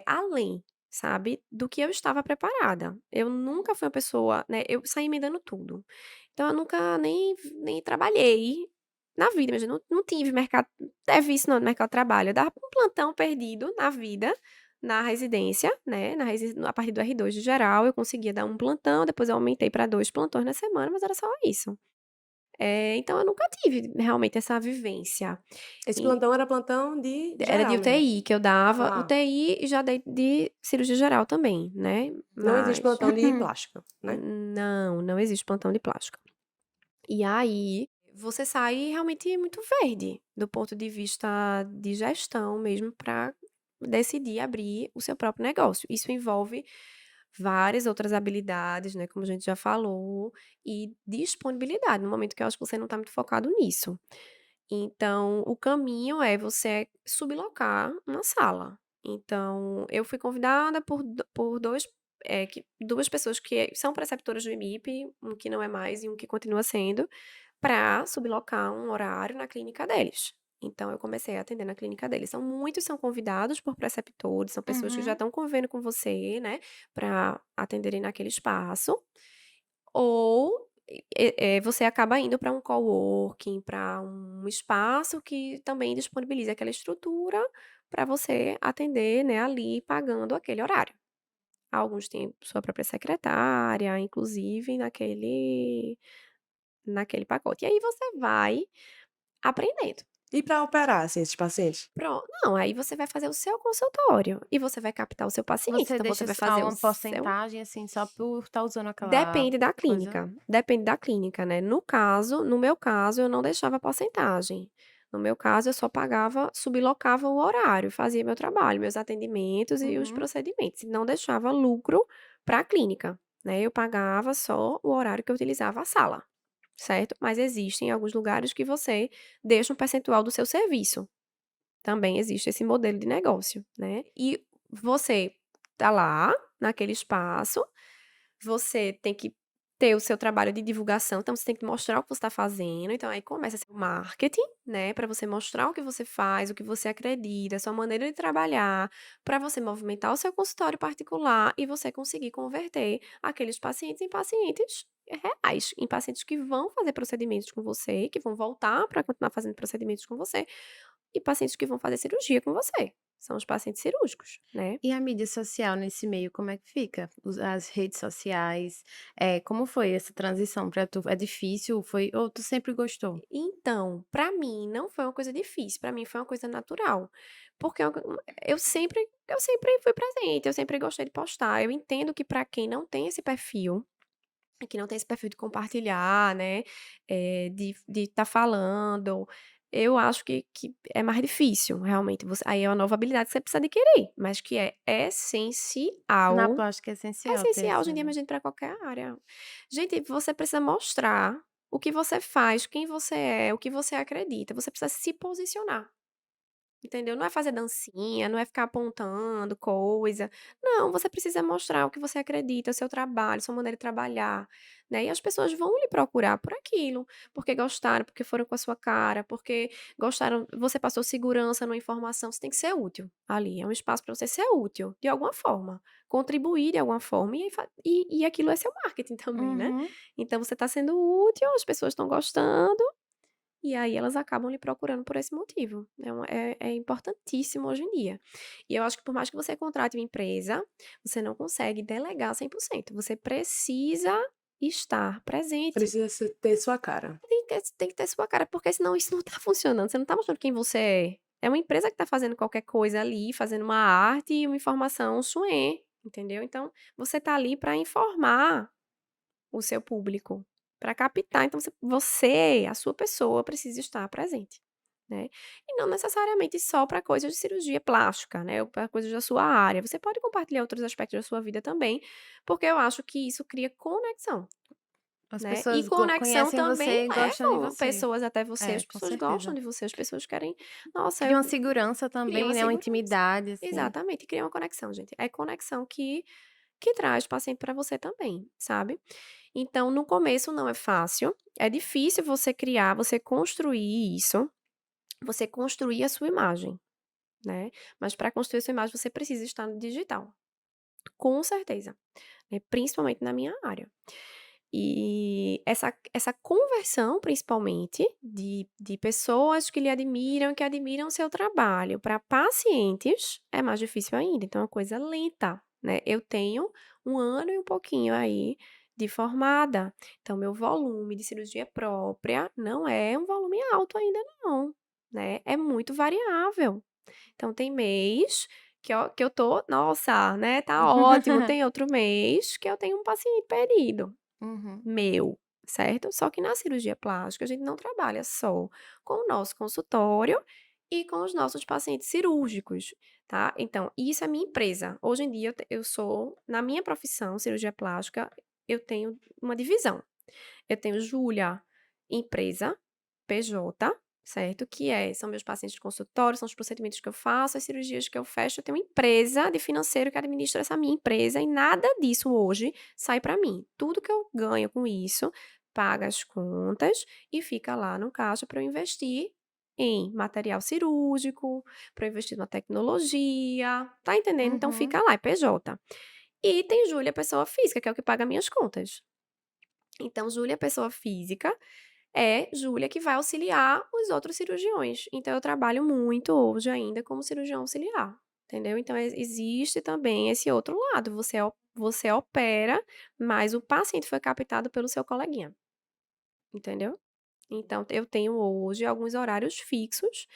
além, sabe, do que eu estava preparada. Eu nunca fui uma pessoa, né, eu saí emendando tudo. Então eu nunca nem trabalhei na vida, imagina, não tive mercado isso não, no mercado de trabalho. Eu dava um plantão perdido na vida, na residência, né, a partir do R2 de geral, eu conseguia dar um plantão, depois eu aumentei para 2 plantões na semana, mas era só isso. Então eu nunca tive realmente essa vivência. Esse E plantão era plantão de era de geral mesmo? UTI que eu dava, Ah, UTI e já dei de cirurgia geral também, né, não existe mas plantão de plástica, né? não existe plantão de plástica. E aí, você sai realmente muito verde, do ponto de vista de gestão mesmo, para decidir abrir o seu próprio negócio. Isso envolve várias outras habilidades, né, como a gente já falou, e disponibilidade, no momento que eu acho que você não está muito focado nisso. Então, o caminho é você sublocar uma sala. Então, eu fui convidada por 2 pessoas que são preceptoras do IMIP, um que não é mais e um que continua sendo, para sublocar um horário na clínica deles. Então, eu comecei a atender na clínica deles. Muitos são convidados por preceptores, são pessoas que já Uhum. estão convivendo com você, né, para atenderem naquele espaço. Ou, você acaba indo para um coworking, para um espaço que também disponibiliza aquela estrutura para você atender, né, ali pagando aquele horário. Alguns têm sua própria secretária, inclusive naquele pacote. E aí você vai aprendendo. E para operar, assim, esses pacientes? Não, aí você vai fazer o seu consultório e você vai captar o seu paciente. Você Então você deixa vai só fazer o uma seu. porcentagem, assim, só por estar usando aquela coisa? Depende da clínica, né. No meu caso, eu não deixava porcentagem. No meu caso, eu só pagava sublocava o horário, fazia meu trabalho, meus atendimentos e os Uhum. procedimentos, e não deixava lucro para a clínica, né. Eu pagava só o horário que eu utilizava a sala, certo. Mas existem alguns lugares que você deixa um percentual do seu serviço. Também existe esse modelo de negócio, né. E você tá lá, naquele espaço, você tem que ter o seu trabalho de divulgação, então você tem que mostrar o que você está fazendo, então aí começa a ser o marketing, né, para você mostrar o que você faz, o que você acredita, a sua maneira de trabalhar, para você movimentar o seu consultório particular e você conseguir converter aqueles pacientes em pacientes reais, em pacientes que vão fazer procedimentos com você, que vão voltar para continuar fazendo procedimentos com você, e pacientes que vão fazer cirurgia com você. São os pacientes cirúrgicos, né. E a mídia social nesse meio, como é que fica? As redes sociais, como foi essa transição para tu? É difícil? Foi ou tu sempre gostou? Então, pra mim não foi uma coisa difícil, pra mim foi uma coisa natural, porque eu sempre fui presente, eu sempre gostei de postar. Eu entendo que pra quem não tem esse perfil, que não tem esse perfil de compartilhar, né, de estar falando, eu acho que é mais difícil, realmente, você aí é uma nova habilidade que você precisa adquirir, mas que é Na essencial. plástica é É essencial ter essencial hoje essa em dia, imagina pra qualquer área. Gente, você precisa mostrar o que você faz, quem você é, o que você acredita, você precisa se posicionar. Entendeu? Não é fazer dancinha, não é ficar apontando coisa. Não, você precisa mostrar o que você acredita, o seu trabalho, sua maneira de trabalhar, né? E as pessoas vão lhe procurar por aquilo, porque gostaram, porque foram com a sua cara, porque gostaram, você passou segurança numa informação, você tem que ser útil ali. É um espaço para você ser útil, de alguma forma, contribuir de alguma forma, e aquilo é seu marketing também, né? Uhum. Então você está sendo útil, as pessoas estão gostando. E aí elas acabam lhe procurando por esse motivo. É importantíssimo hoje em dia. E eu acho que por mais que você contrate uma empresa, você não consegue delegar 100%. Você precisa estar presente. Precisa ter sua cara. Tem que ter sua cara, porque senão isso não tá funcionando. Você não tá mostrando quem você é. É uma empresa que tá fazendo qualquer coisa ali, fazendo uma arte e uma informação sué, entendeu? Então, você tá ali para informar o seu público, para captar, então a sua pessoa precisa estar presente, né. E não necessariamente só para coisas de cirurgia plástica, né, ou para coisas da sua área, você pode compartilhar outros aspectos da sua vida também, porque eu acho que isso cria conexão. As né? E pessoas conexão conhecem você também e gostam de levam você. pessoas até você, É, as com pessoas gostam certeza. de você, as pessoas querem, nossa, Cria uma segurança cria também, uma né, uma segurança. intimidade, assim. Exatamente, cria uma conexão, gente. É conexão que traz paciente para você também, sabe? Então, no começo não é fácil, é difícil você criar, você construir isso, você construir a sua imagem, né? Mas para construir a sua imagem, você precisa estar no digital, com certeza, né? Principalmente na minha área. E essa conversão, principalmente, de pessoas que lhe admiram, que admiram o seu trabalho, para pacientes, é mais difícil ainda. Então, é uma coisa lenta, né? Eu tenho 1 ano e um pouquinho aí de formada. Então, meu volume de cirurgia própria não é um volume alto ainda, não, né? É muito variável. Então, tem mês que eu tô, nossa, né? Tá ótimo. Tem outro mês que eu tenho um paciente perdido Uhum. meu, certo? Só que na cirurgia plástica a gente não trabalha só com o nosso consultório e com os nossos pacientes cirúrgicos, tá? Então, isso é minha empresa. Hoje em dia eu sou, na minha profissão, cirurgia plástica, eu tenho uma divisão. Eu tenho Júlia, empresa, PJ, certo? São meus pacientes de consultório, são os procedimentos que eu faço, as cirurgias que eu fecho. Eu tenho uma empresa de financeiro que administra essa minha empresa e nada disso hoje sai para mim. Tudo que eu ganho com isso paga as contas e fica lá no caixa para eu investir em material cirúrgico, para eu investir na tecnologia, tá entendendo? Então Uhum. fica lá, é PJ. E tem Júlia, pessoa física, que é o que paga minhas contas. Então, Júlia, pessoa física, é Júlia que vai auxiliar os outros cirurgiões. Então, eu trabalho muito hoje ainda como cirurgião auxiliar, entendeu? Então, existe também esse outro lado. Você opera, mas o paciente foi captado pelo seu coleguinha, entendeu? Então, eu tenho hoje alguns horários fixos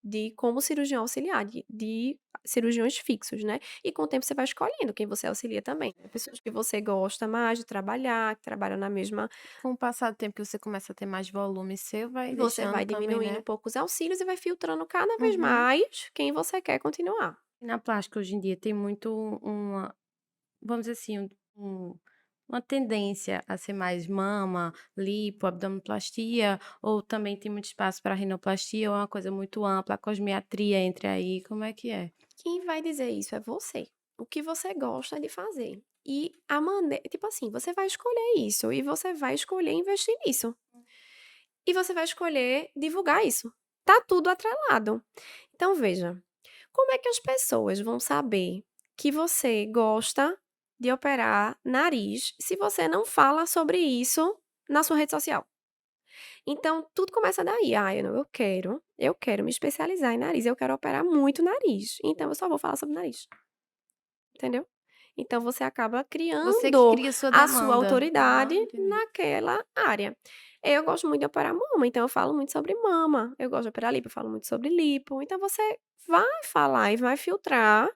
de como cirurgião auxiliar, de cirurgiões fixos, né? E com o tempo você vai escolhendo quem você auxilia também. Pessoas que você gosta mais de trabalhar, que trabalham na mesma. Com o passar do tempo que você começa a ter mais volume seu, vai Você deixando vai também, diminuindo um né. pouco os auxílios e vai filtrando cada vez Uhum. mais quem você quer continuar. E na plástica hoje em dia tem muito uma, vamos dizer assim, um uma tendência a ser mais mama, lipo, abdominoplastia, ou também tem muito espaço para rinoplastia, ou é uma coisa muito ampla, a cosmetria entra aí, como é que é? Quem vai dizer isso é você. O que você gosta de fazer. E a maneira, tipo assim, você vai escolher isso e você vai escolher investir nisso. E você vai escolher divulgar isso. Tá tudo atrelado. Então veja, como é que as pessoas vão saber que você gosta de operar nariz se você não fala sobre isso na sua rede social? Então, tudo começa daí. Ah, eu quero me especializar em nariz, eu quero operar muito nariz. Então, eu só vou falar sobre nariz, entendeu? Então, você acaba Você que criando cria sua a sua demanda. autoridade Aham, entendi. naquela área. Eu gosto muito de operar mama, então eu falo muito sobre mama. Eu gosto de operar lipo, eu falo muito sobre lipo. Então, você vai falar e vai filtrar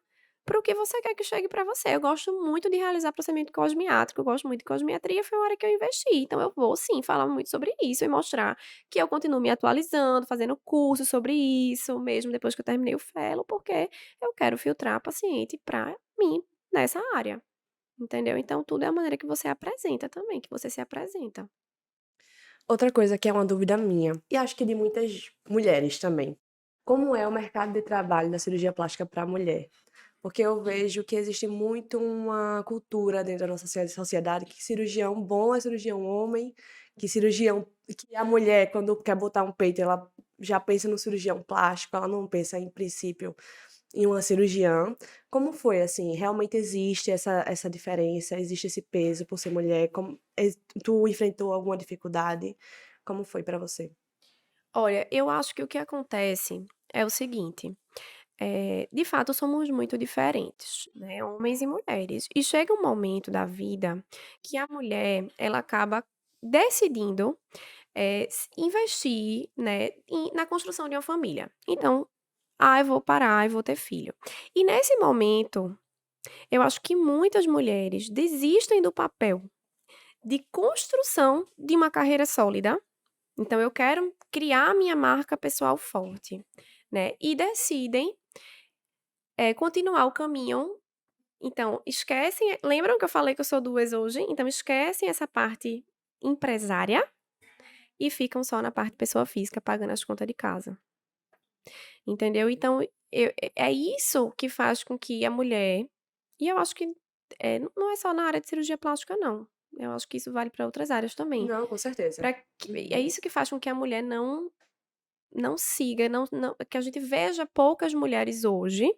para o que você quer que chegue para você. Eu gosto muito de realizar procedimento cosmiátrico, eu gosto muito de cosmiatria, foi uma área que eu investi. Então, eu vou sim falar muito sobre isso e mostrar que eu continuo me atualizando, fazendo curso sobre isso, mesmo depois que eu terminei o fellow, porque eu quero filtrar paciente para mim nessa área, entendeu? Então, tudo é a maneira que você apresenta também, que você se apresenta. Outra coisa que é uma dúvida minha, e acho que de muitas mulheres também. Como é o mercado de trabalho da cirurgia plástica para a mulher? Porque eu vejo que existe muito uma cultura dentro da nossa sociedade que cirurgião bom é cirurgião homem, que a mulher, quando quer botar um peito, ela já pensa no cirurgião plástico, ela não pensa, em princípio, em uma cirurgiã. Como foi, assim? Realmente existe essa diferença? Existe esse peso por ser mulher? Tu enfrentou alguma dificuldade? Como foi pra você? Olha, eu acho que o que acontece é o seguinte, de fato somos muito diferentes, né, homens e mulheres. E chega um momento da vida que a mulher, ela acaba decidindo, investir, né, na construção de uma família. Então, eu vou parar, eu vou ter filho. E nesse momento, eu acho que muitas mulheres desistem do papel de construção de uma carreira sólida. Então, eu quero criar minha marca pessoal forte, né? E decidem, continuar o caminho. Então, esquecem. Lembram que eu falei que eu sou duas hoje? Então, esquecem essa parte empresária e ficam só na parte pessoa física, pagando as contas de casa. Entendeu? Então, é isso que faz com que a mulher. E eu acho que não é só na área de cirurgia plástica, não. Eu acho que isso vale para outras áreas também. Não, com certeza. É isso que faz com que a mulher não siga, que a gente veja poucas mulheres hoje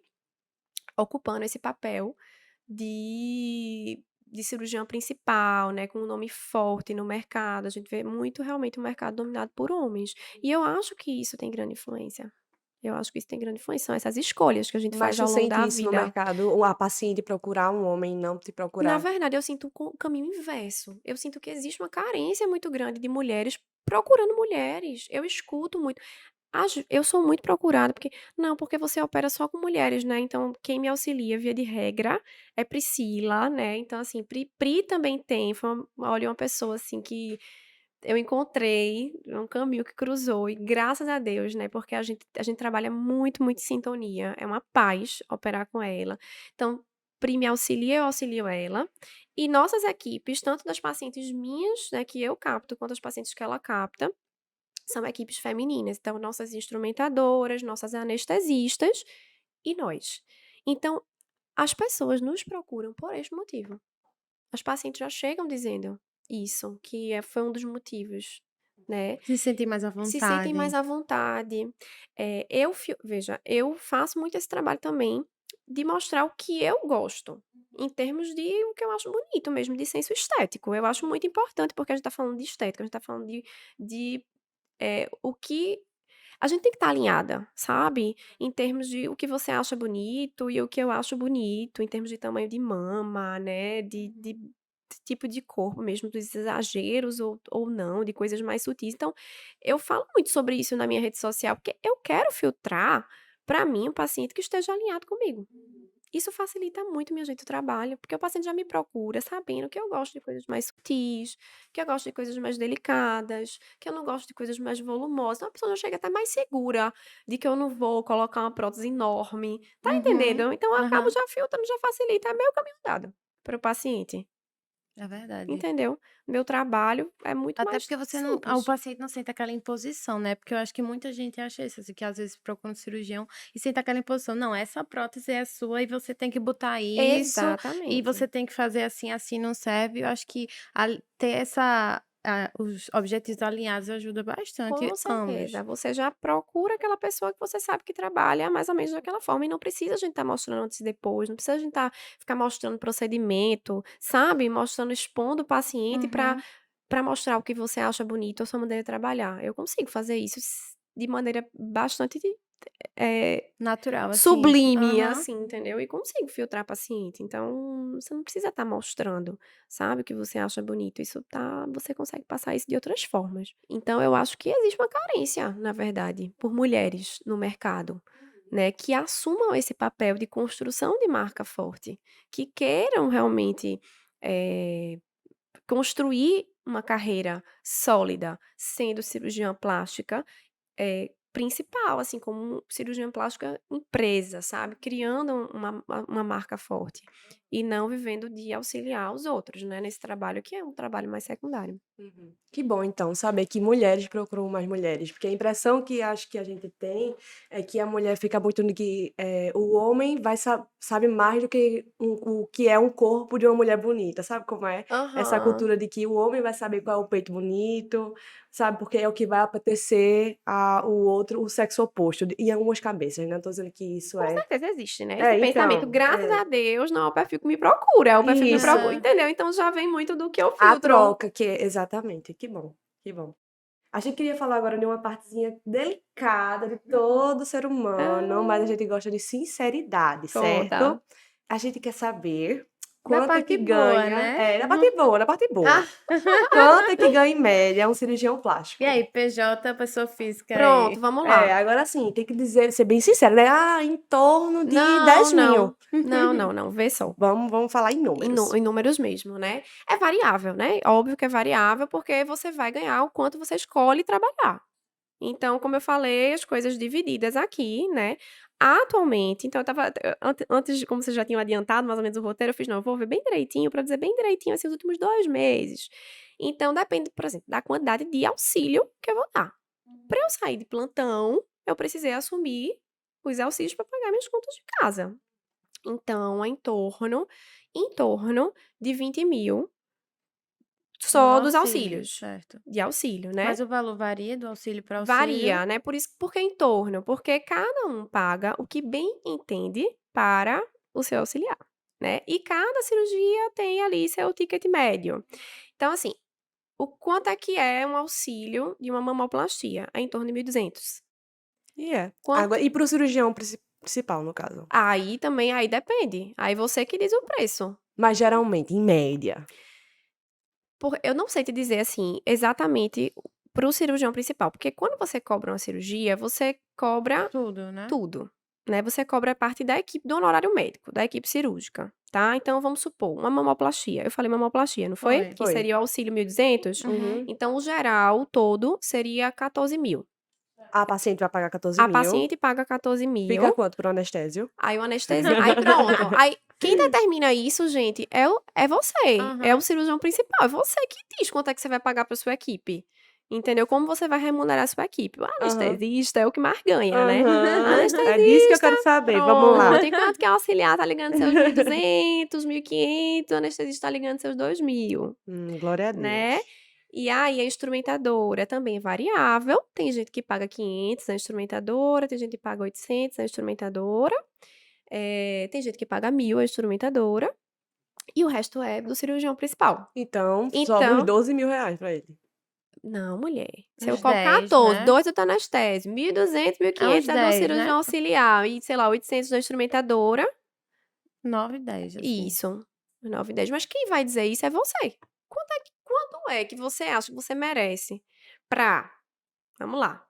ocupando esse papel de cirurgiã principal, né, com um nome forte no mercado. A gente vê muito realmente o mercado dominado por homens. E eu acho que isso tem grande influência. Eu acho que isso tem grande influência. São essas escolhas que a gente Mas faz tu ao longo sente da isso no vida. mercado, a paciente procurar um homem e não te Na procurar? verdade, eu sinto o caminho inverso. Eu sinto que existe uma carência muito grande de mulheres procurando mulheres. Eu escuto muito. Eu sou muito procurada, porque você opera só com mulheres, né? Então, quem me auxilia, via de regra, é Priscila, né? Então, assim, Pri também tem. Olha, uma pessoa, assim, que eu encontrei, um caminho que cruzou, e graças a Deus, né? Porque a gente trabalha muito, muito em sintonia. É uma paz operar com ela. Então, Pri me auxilia, eu auxilio ela. E nossas equipes, tanto das pacientes minhas, né, que eu capto, quanto as pacientes que ela capta, são equipes femininas. Então, nossas instrumentadoras, nossas anestesistas e nós. Então, as pessoas nos procuram por este motivo. As pacientes já chegam dizendo isso, que foi um dos motivos, né? Se sentir mais à Se sentem mais vontade. à vontade. Veja, eu faço muito esse trabalho também de mostrar o que eu gosto, em termos de o que eu acho bonito mesmo, de senso estético. Eu acho muito importante, porque a gente tá falando de estética, a gente tá falando de o que a gente tem que estar alinhada, sabe? Em termos de o que você acha bonito e o que eu acho bonito, em termos de tamanho de mama, né? De tipo de corpo mesmo, dos exageros ou não, de coisas mais sutis. Então, eu falo muito sobre isso na minha rede social, porque eu quero filtrar, para mim, um paciente que esteja alinhado comigo. Isso facilita muito, minha gente, o trabalho, porque o paciente já me procura sabendo que eu gosto de coisas mais sutis, que eu gosto de coisas mais delicadas, que eu não gosto de coisas mais volumosas. Então a pessoa já chega até mais segura de que eu não vou colocar uma prótese enorme. Tá Uhum. entendendo? Então eu acabo Aham. já filtrando, já facilita, é meio caminho andado para o paciente. É verdade. Entendeu? Meu trabalho é muito Até mais porque você não o simples. paciente não sente aquela imposição, né, porque eu acho que muita gente acha isso, assim, que às vezes procura um cirurgião e sente aquela imposição: "Não, essa prótese é sua e você tem que botar isso, e Exatamente. você tem que fazer assim, assim não serve". Eu acho que ter os objetivos alinhados ajuda bastante Com certeza, ambos. você já procura aquela pessoa que você sabe que trabalha mais ou menos daquela forma, e não precisa a gente estar mostrando antes e depois, não precisa a gente ficar mostrando procedimento, sabe, mostrando, expondo o paciente Uhum. para mostrar o que você acha bonito, a sua maneira de trabalhar. Eu consigo fazer isso de maneira bastante, Natural, assim. sublime, Aham. assim, entendeu? E consigo filtrar paciente. Então, você não precisa estar mostrando, sabe, o que você acha bonito. Você consegue passar isso de outras formas. Então, eu acho que existe uma carência, na verdade, por mulheres no mercado, né, que assumam esse papel de construção de marca forte, que queiram realmente, eh, construir uma carreira sólida sendo cirurgiã plástica, principal, assim, como cirurgiã plástica empresa, sabe, criando uma marca forte, e não vivendo de auxiliar os outros, né, nesse trabalho que é um trabalho mais secundário. Uhum. Que bom, então, saber que mulheres procuram mais mulheres, porque a impressão que acho que a gente tem é que a mulher fica muito no que o homem sabe mais do que o que é um corpo de uma mulher bonita, sabe como é? Essa Aham. cultura de que o homem vai saber qual é o peito bonito, sabe? Porque é o que vai apetecer o outro, o sexo oposto, em algumas cabeças, né? Não tô dizendo que isso Com é. certeza existe, né, esse É, pensamento, então, graças a Deus não é o perfil que me procura, é o perfil que me procura, isso. entendeu? Então já vem muito do que eu A filtro. troca, que exatamente, que bom, que bom. A gente queria falar agora de uma partezinha delicada de todo ser humano, mas a Ah, gente gosta de sinceridade, conta. certo? A gente quer saber Da quanto é que parte boa, ganha, né. na parte boa, na parte boa. Ah. Quanto é que ganha em média um cirurgião E plástico? aí, PJ, pessoa física Pronto, aí? vamos lá. Agora sim, tem que dizer, ser bem sincero, né? Ah, em torno de Não, 10.000. não. Não, não, não, vê só. Vamos falar em números. Em números mesmo, né. É variável, né, óbvio que é variável, porque você vai ganhar o quanto você escolhe trabalhar. Então, como eu falei, as coisas divididas aqui, né. Atualmente, então eu estava antes, como vocês já tinham adiantado mais ou menos o roteiro, eu fiz: "Não, eu vou ver bem direitinho, pra dizer bem direitinho, assim, os últimos 2 meses". Então, depende, por exemplo, da quantidade de auxílio que eu vou dar. Para eu sair de plantão, eu precisei assumir os auxílios para pagar minhas contas de casa. Então, é em torno de 20 mil só No dos auxílio, auxílios, certo. de auxílio, né? Mas o valor varia do auxílio para auxílio? Varia, né? Por que em torno? Porque cada um paga o que bem entende para o seu auxiliar, né? E cada cirurgia tem ali seu ticket médio. Então, assim, o quanto é que é um auxílio de uma mamoplastia? É em torno de 1.200. E é. Quanto? Agora, e pro cirurgião principal, no caso? Aí também, aí depende. Aí você que diz o preço. Mas geralmente, em média. Eu não sei te dizer, assim, exatamente para o cirurgião principal. Porque quando você cobra uma cirurgia, você cobra Tudo, né? tudo, né? Você cobra a parte da equipe do honorário médico, da equipe cirúrgica, tá? Então, vamos supor, uma mamoplastia. Eu falei mamoplastia, não foi? Foi. Que Foi. seria o auxílio 1.200. Uhum. Então, o geral todo seria 14 mil. A paciente vai pagar 14 A mil. paciente paga 14 mil. Fica quanto pro anestésio? Aí o anestesia. Aí pronto. Aí quem determina isso, gente, é você. É o Aham. cirurgião principal. É você que diz quanto é que você vai pagar pra sua equipe. Entendeu? Como você vai remunerar a sua equipe. O anestesista é o que mais ganha, né? Aham. É disso que eu Anestesista. quero saber. Vamos lá. Pronto. Enquanto que o auxiliar tá ligando seus 1.200, 1.500, o anestesista tá ligando seus 2.000, Glória a né? Deus. E aí a instrumentadora também é variável. Tem gente que paga 500 na instrumentadora, tem gente que paga 800 na instrumentadora. Tem gente que paga 1.000 a instrumentadora. E o resto é do cirurgião principal. Então, sobra uns Então, 12 mil reais pra ele. não, mulher. Se eu Uns cobro 10, 14, né? 2 do anestésio, 1.200, É uns 1.500 é do 10, cirurgião né? auxiliar e, sei lá, 800 da instrumentadora. 9, 10, assim. Isso, 9, 10. Mas quem vai dizer isso é você. Quanto é que você acha que você merece vamos lá,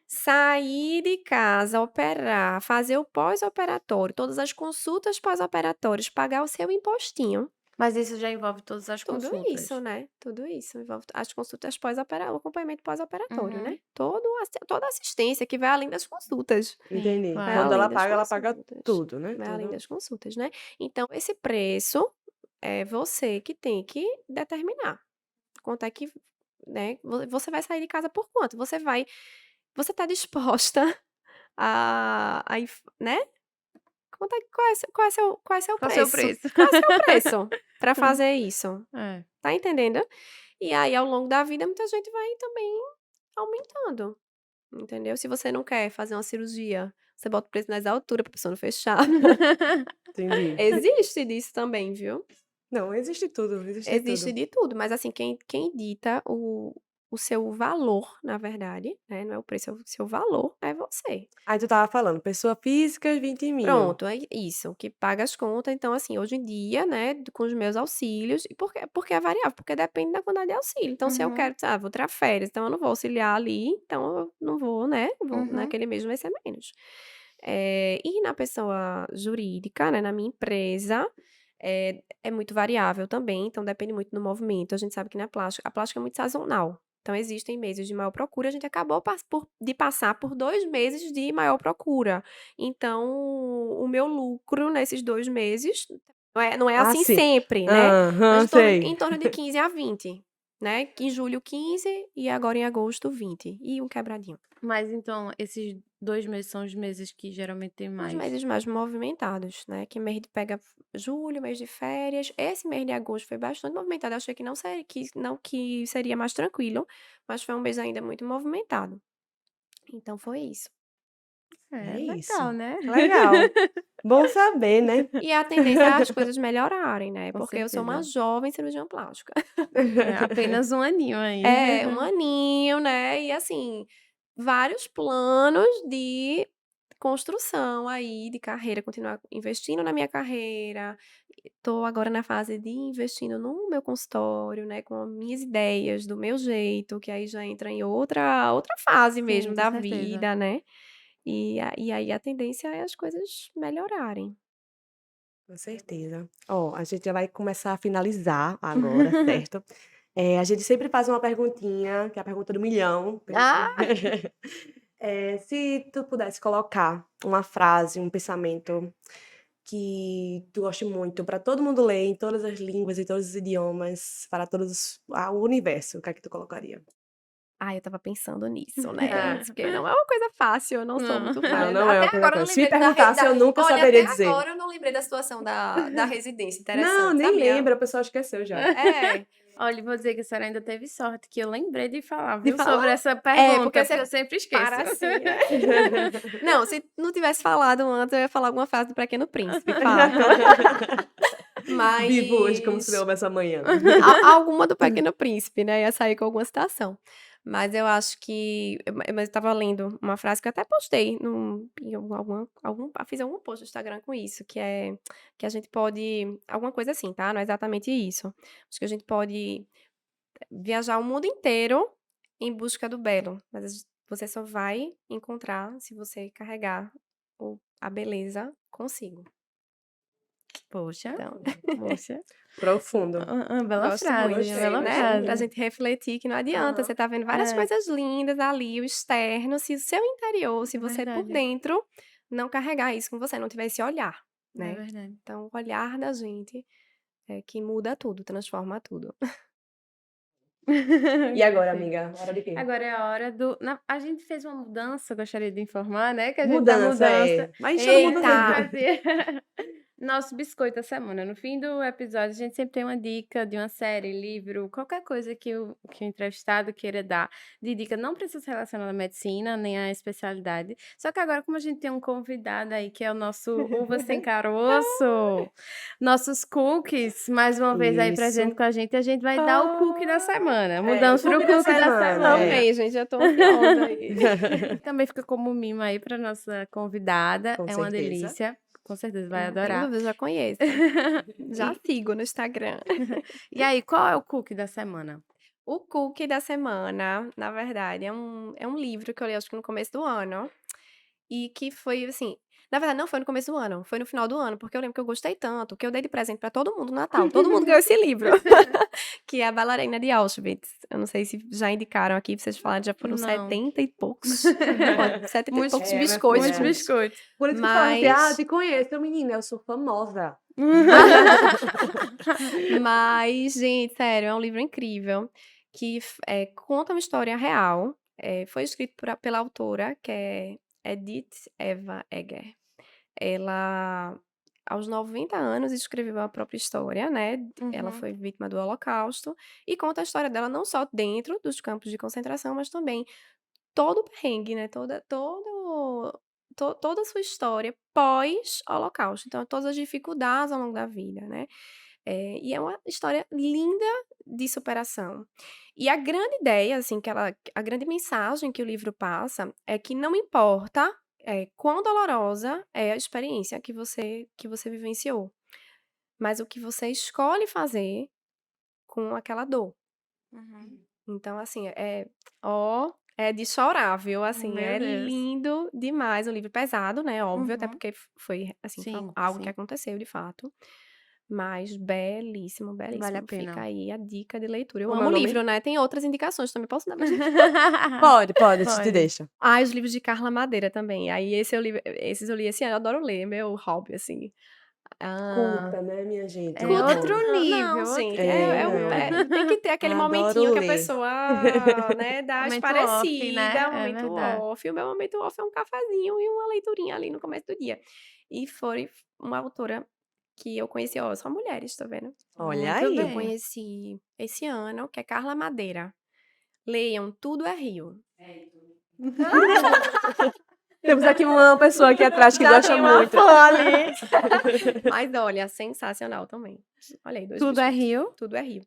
sair de casa, operar, fazer o pós-operatório, todas as consultas pós-operatórias, pagar o seu impostinho? Mas isso já envolve todas as Tudo consultas. isso, né? Tudo isso. Envolve as consultas o acompanhamento pós-operatório, Uhum. né? Toda assistência que vai além das consultas. Entendi. claro. Vai Quando além das ela paga consultas. tudo, né? Vai além Tudo. das consultas, né? Então, esse preço é você que tem que determinar. Quanto é que, né? Você vai sair de casa por quanto? Você tá disposta né? Qual é seu Qual o seu preço? preço? Qual é seu preço para fazer isso? É. Tá entendendo? E aí, ao longo da vida, muita gente vai também aumentando, entendeu? Se você não quer fazer uma cirurgia, você bota o preço nas alturas pra pessoa não fechar. Entendi. Existe disso também, viu? Não, existe tudo, existe Existe tudo. de tudo, mas assim, quem dita o seu valor, na verdade, né? Não é o preço, é o seu valor, é você. Aí tu tava falando, pessoa física, 20 mil. Pronto, é isso, que paga as contas. Então, assim, hoje em dia, né, com os meus auxílios, e porque é variável, porque depende da quantidade de auxílio. Então, se eu Uhum. quero, vou tirar férias, então eu não vou auxiliar ali, então eu não vou, né, Uhum. naquele mês vai ser menos. E na pessoa jurídica, né, na minha empresa, é muito variável também, então depende muito do movimento. A gente sabe que a plástica é muito sazonal. Então, existem meses de maior procura, a gente acabou de passar por 2 meses de maior procura. Então, o meu lucro nesses 2 meses não é Ah, assim sim. sempre, né? Mas Aham, sei. em torno de 15 a 20, né? Em julho, 15 e agora em agosto, 20. E um quebradinho. Mas então, esses 2 meses são os meses que geralmente tem Os mais. meses mais movimentados, né? Que pega julho, mês de férias. Esse mês de agosto foi bastante movimentado. Eu achei que seria mais tranquilo, mas foi um mês ainda muito movimentado. Então foi isso. É É isso. legal, né? Legal. Bom saber, né? E a tendência é as coisas melhorarem, né? Com Porque eu sou uma certeza. jovem cirurgiã plástica. É apenas 1 aninho aí. É, 1 aninho, né? E assim, vários planos de construção aí, de carreira, continuar investindo na minha carreira. Tô agora na fase de investindo no meu consultório, né? Com as minhas ideias, do meu jeito, que aí já entra em outra fase mesmo Sim, com da certeza. vida, né? E aí a tendência é as coisas melhorarem. Com certeza. Ó, a gente já vai começar a finalizar agora, certo? A gente sempre faz uma perguntinha, que é a pergunta do milhão. Ah! Se tu pudesse colocar uma frase, um pensamento que tu goste muito, para todo mundo ler, em todas as línguas, em todos os idiomas, para o universo, o que é que tu colocaria? Eu tava pensando nisso, né? Ah. Porque não é uma coisa fácil, eu não sou muito Não, fã. não é uma Até coisa agora eu não fácil. Se me lembrei da, perguntasse, eu nunca olha, saberia até dizer. agora eu não lembrei da situação da residência. Não, Interessante, nem sabia? lembro, a pessoa esqueceu já. É, Olha, vou dizer que a senhora ainda teve sorte, que eu lembrei de falar, De viu, falar? sobre essa pergunta, porque porque você eu sempre esqueço. para assim, né? Não, se não tivesse falado antes, eu ia falar alguma frase do Pequeno Príncipe, fato. Mas Vivo hoje como se não houvesse amanhã. alguma do Pequeno Príncipe, né? Ia sair com alguma citação. Mas eu acho que. Mas eu tava lendo uma frase que eu até postei fiz algum post no Instagram com isso, que é que a gente pode. Alguma coisa assim, tá? Não é exatamente isso. Acho que a gente pode viajar o mundo inteiro em busca do belo. Mas você só vai encontrar se você carregar a beleza consigo. Poxa, Então, poxa. Profundo. Bela gosto frase, muito, gostei, bela né? frase. Pra gente refletir que não adianta. Aham. Você tá vendo várias É. coisas lindas ali, o externo, se o seu interior, se você por Verdade. dentro não carregar isso com você, não tiver esse olhar, É né? verdade. Então, o olhar da gente é que muda tudo, transforma tudo. E agora, Perfeito. amiga? Hora de quê? Agora é a hora do. A gente fez uma mudança, gostaria de informar, né? Que a gente tá Mudança, mudança. Mas todo mundo Eita! sempre. Fazer nosso biscoito da semana. No fim do episódio, a gente sempre tem uma dica de uma série, livro, qualquer coisa que o entrevistado queira dar de dica. Não precisa ser relacionada à medicina, nem à especialidade. Só que agora, como a gente tem um convidado aí, que é o nosso Uva Sem Caroço, nossos cookies, mais uma vez aí presente Isso. com a gente vai dar o cookie da semana. Mudamos o para o cookie da cookie da semana, semana. é. Amei, gente, já tô ansiosa aí. Também fica como mimo aí para nossa convidada. Com É uma certeza. delícia. Com certeza vai Não tem adorar. dúvida, eu já conheço. Já sigo no Instagram. E aí, qual é o cookie da semana? O cookie da semana, na verdade, é um livro que eu li, acho que no começo do ano. E que foi, assim... Na verdade, não foi no começo do ano, foi no final do ano, porque eu lembro que eu gostei tanto, que eu dei de presente pra todo mundo no Natal. Todo mundo ganhou esse livro. Que é A Bailarina de Auschwitz. Eu não sei se já indicaram aqui, vocês falaram, já foram Não. 70 e poucos. 70 e Muitos- poucos minha biscoitos. Muitos filha. biscoitos. Por isso que falam assim, Mas- te conheço, menina, eu sou famosa. Mas, gente, sério, é um livro incrível que conta uma história real. Foi escrito pela autora, que é Edith Eva Eger. Ela, aos 90 anos, escreveu a própria história, né? Ela Uhum. foi vítima do Holocausto e conta a história dela não só dentro dos campos de concentração, mas também todo o perrengue, né? Toda a sua história pós-Holocausto. Então, todas as dificuldades ao longo da vida, né? E é uma história linda de superação. E a grande ideia, assim, a grande mensagem que o livro passa é que não importa quão dolorosa é a experiência que você vivenciou, mas o que você escolhe fazer com aquela dor. Uhum. Então, assim, é de chorar, viu? Assim, Meu é Deus. lindo demais. Um livro pesado, né? Óbvio, até Uhum. porque foi, assim, foi Sim, algo que sim. aconteceu de fato. Mas belíssimo, belíssimo. Vale a pena. Fica aí a dica de leitura. Eu Como é amo o nome? livro, né? Tem outras indicações também. Posso dar mais? Pode, a gente te Pode. deixa. Os livros de Carla Madeira também. Aí esses eu li esse ano, eu adoro ler, meu hobby, assim. Culta, né, minha gente? É Eu amo. outro nível, Não, gente, nível. tem que ter aquele Adoro momentinho que a ler. pessoa, né, dá Momento esparecida, off, né? É momento verdade. off. O meu momento off é um cafezinho e uma leiturinha ali no começo do dia. E foi uma autora que eu conheci, só mulheres, tá vendo? Olha Muito aí. Eu bem. conheci esse ano, que é Carla Madeira. Leiam, Tudo é Rio. Temos aqui uma pessoa aqui atrás que Já gosta tem uma muito. fã ali. Mas olha, sensacional também. Olha aí, 2 Tudo é biscoitos. Rio. Tudo é Rio.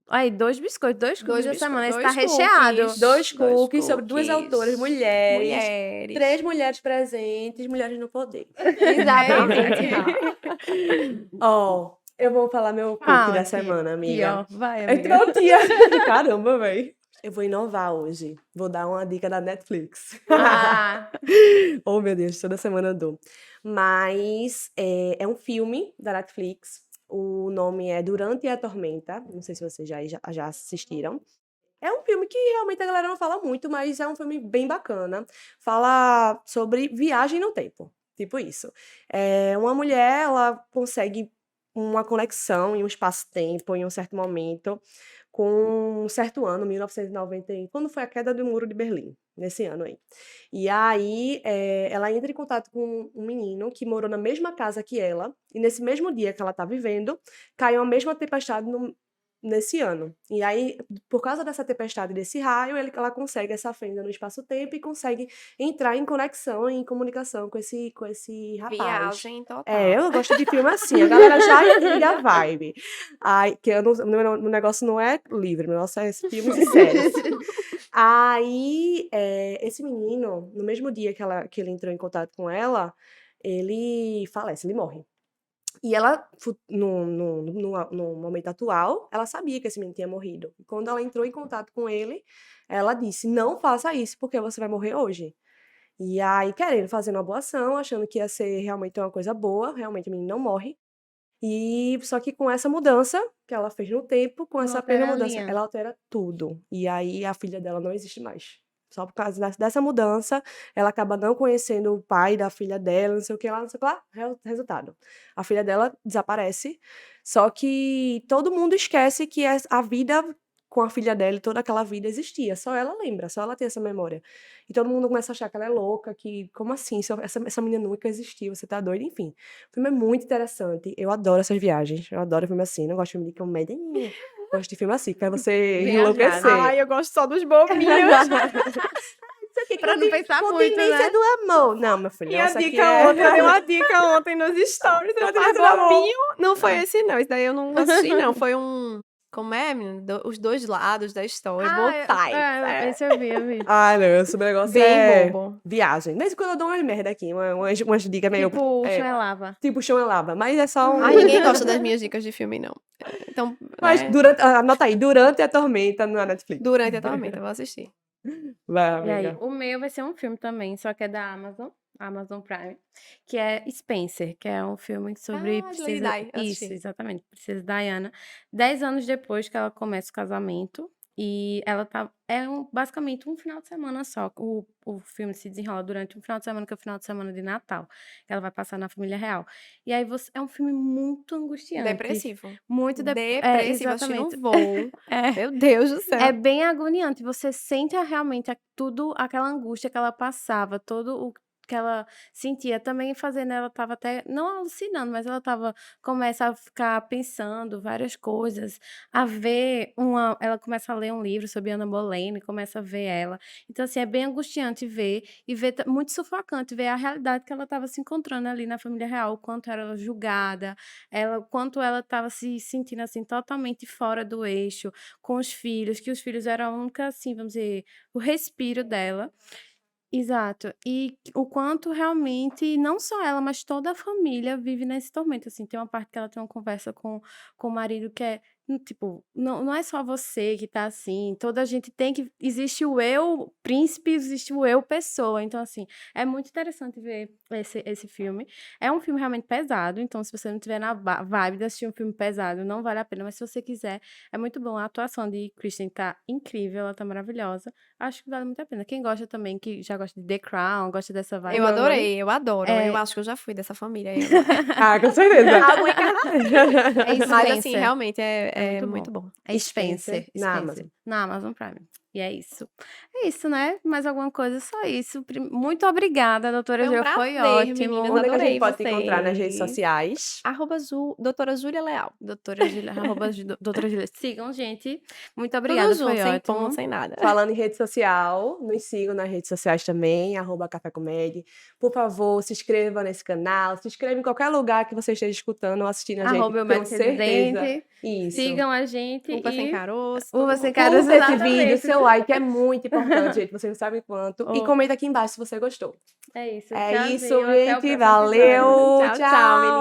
Aí, 2 biscoitos, 2 cookies da biscoitos, semana. Esse 2 tá recheado. cookies. 2 2 cookies sobre 2 autoras, mulheres. Mulheres. 3 mulheres presentes, mulheres no poder. Exatamente. Ó, eu vou falar meu cookie Fala, da tia. semana, amiga. Aqui, ó. Vai, É amiga. tua tia. Caramba, velho. Eu vou inovar hoje. Vou dar uma dica da Netflix. Ah, Oh, meu Deus, toda semana eu dou. Mas é um filme da Netflix. O nome é Durante a Tormenta. Não sei se vocês já assistiram. É um filme que realmente a galera não fala muito, mas é um filme bem bacana. Fala sobre viagem no tempo. Tipo isso. Uma mulher, ela consegue uma conexão em um espaço-tempo, em um certo momento, com um certo ano, 1990, quando foi a queda do Muro de Berlim, nesse ano aí. E aí, ela entra em contato com um menino que morou na mesma casa que ela, e nesse mesmo dia que ela tá vivendo, caiu a mesma tempestade nesse ano. E aí, por causa dessa tempestade, desse raio, ela consegue essa fenda no espaço-tempo e consegue entrar em conexão, em comunicação com esse rapaz. Viagem total. Eu gosto de filme assim, a galera já entende a vibe. Ai, que meu negócio não é livre, meu negócio é filmes e séries. Aí, esse menino, no mesmo dia que ele entrou em contato com ela, ele falece, ele morre. E ela, no momento atual, ela sabia que esse menino tinha morrido. E quando ela entrou em contato com ele, ela disse: não faça isso, porque você vai morrer hoje. E aí, querendo fazer uma boa ação, achando que ia ser realmente uma coisa boa, realmente o menino não morre. E só que com essa mudança que ela fez no tempo, com Ela essa altera mesma a mudança, linha. ela altera tudo. E aí a filha dela não existe mais. Só por causa dessa mudança, ela acaba não conhecendo o pai da filha dela, não sei o que lá, não sei o que lá. Resultado. A filha dela desaparece, só que todo mundo esquece que a vida com a filha dela e toda aquela vida existia. Só ela lembra, só ela tem essa memória. E todo mundo começa a achar que ela é louca, que como assim? Essa menina nunca existiu, você tá doida? Enfim, o filme é muito interessante. Eu adoro essas viagens. Eu adoro filme assim. Não gosto de filme de comédia. Gosto de filme assim, que faz você Viajado. enlouquecer. Ai, eu gosto só dos bobinhos. Isso aqui Pra não pensar muito, Continência né? do amor. Não, meu filho, E a essa aqui dica ontem, eu dei uma dica ontem nos stories. Eu Continência tava do amor. bobinho. Não foi esse, não. Esse daí eu não assisti, não. Foi um. Como é, menino? Os dois lados da história. Botai. Esse eu vi. Ai, não, esse negócio Bem bobo. viagem. Mas quando eu dou umas merda aqui, umas dicas meio... Tipo, o chão é lava. Tipo chão e lava. Mas é só um... Ai, ninguém gosta das minhas dicas de filme, não. Então, Mas né, anota aí, Durante a Tormenta na Netflix. durante a tormenta, eu vou assistir. Vai, E aí, amiga. o meu vai ser um filme também, só que é da Amazon Prime, que é Spencer, que é um filme sobre Ah, de Lady Di, eu Isso, assisti. exatamente, Princesa Diana. 10 anos depois que ela começa o casamento, e ela tá. Basicamente um final de semana só. O filme se desenrola durante um final de semana, que é o final de semana de Natal, que ela vai passar na família real. E aí é um filme muito angustiante. Depressivo. Muito Depressivo, assistindo exatamente. um voo. É. Meu Deus do céu. É bem agoniante, você sente realmente tudo aquela angústia que ela passava, todo o que ela sentia, também fazendo ela estava até, não alucinando, mas ela começa a ficar pensando várias coisas, ela começa a ler um livro sobre Ana Bolena, começa a ver ela, então assim, é bem angustiante ver, e muito sufocante ver a realidade que ela estava se encontrando ali na família real, o quanto era ela julgada, o quanto ela estava se sentindo assim, totalmente fora do eixo, com os filhos, que os filhos eram a única, assim, vamos dizer, o respiro dela. Exato. E o quanto realmente, não só ela, mas toda a família vive nesse tormento, assim. Tem uma parte que ela tem uma conversa com o marido que é, tipo, não é só você que tá assim, toda a gente tem que... Existe o eu príncipe, existe o eu pessoa. Então, assim, é muito interessante ver esse filme. É um filme realmente pesado, então se você não tiver na vibe de assistir um filme pesado, não vale a pena. Mas se você quiser, é muito bom. A atuação de Kristen tá incrível, ela tá maravilhosa. Acho que vale muito a pena. Quem gosta também, que já gosta de The Crown, gosta dessa vibe. Eu adorei, eu adoro. É. Eu acho que eu já fui dessa família aí agora. Ah, com certeza. Água encarnada. É isso, Mas assim, Spencer. realmente é muito muito bom. É Spencer. na Spencer, Amazon. na Amazon Prime. E é isso. É isso, né? Mais alguma coisa? Só isso. Muito obrigada, doutora Foi um Júlia. Foi prazer, ótimo. meninas, Onde é que a gente adorei pode te encontrar nas redes vocês. sociais? Doutora Júlia Leal. Doutora Júlia, doutora Júlia. Sigam, gente. Muito obrigada, Tudo foi junto, sem ótimo. ponto, sem nada. Falando em rede social, nos sigam nas redes sociais também, @Café Comédia. Por favor, se inscreva nesse canal, se inscreva em qualquer lugar que você esteja escutando ou assistindo a gente, Arroba o tenho Médico certeza. Residente. Isso. Sigam a gente. Uva sem caroço. Uva todo sem mundo. caroço. Curta esse exatamente. vídeo, seu like é muito importante, gente. Vocês não sabem quanto. E Oh. comenta aqui embaixo se você gostou. É isso. É Tchauzinho, isso, até o gente. próximo Valeu. episódio. Tchau, tchau, meninas.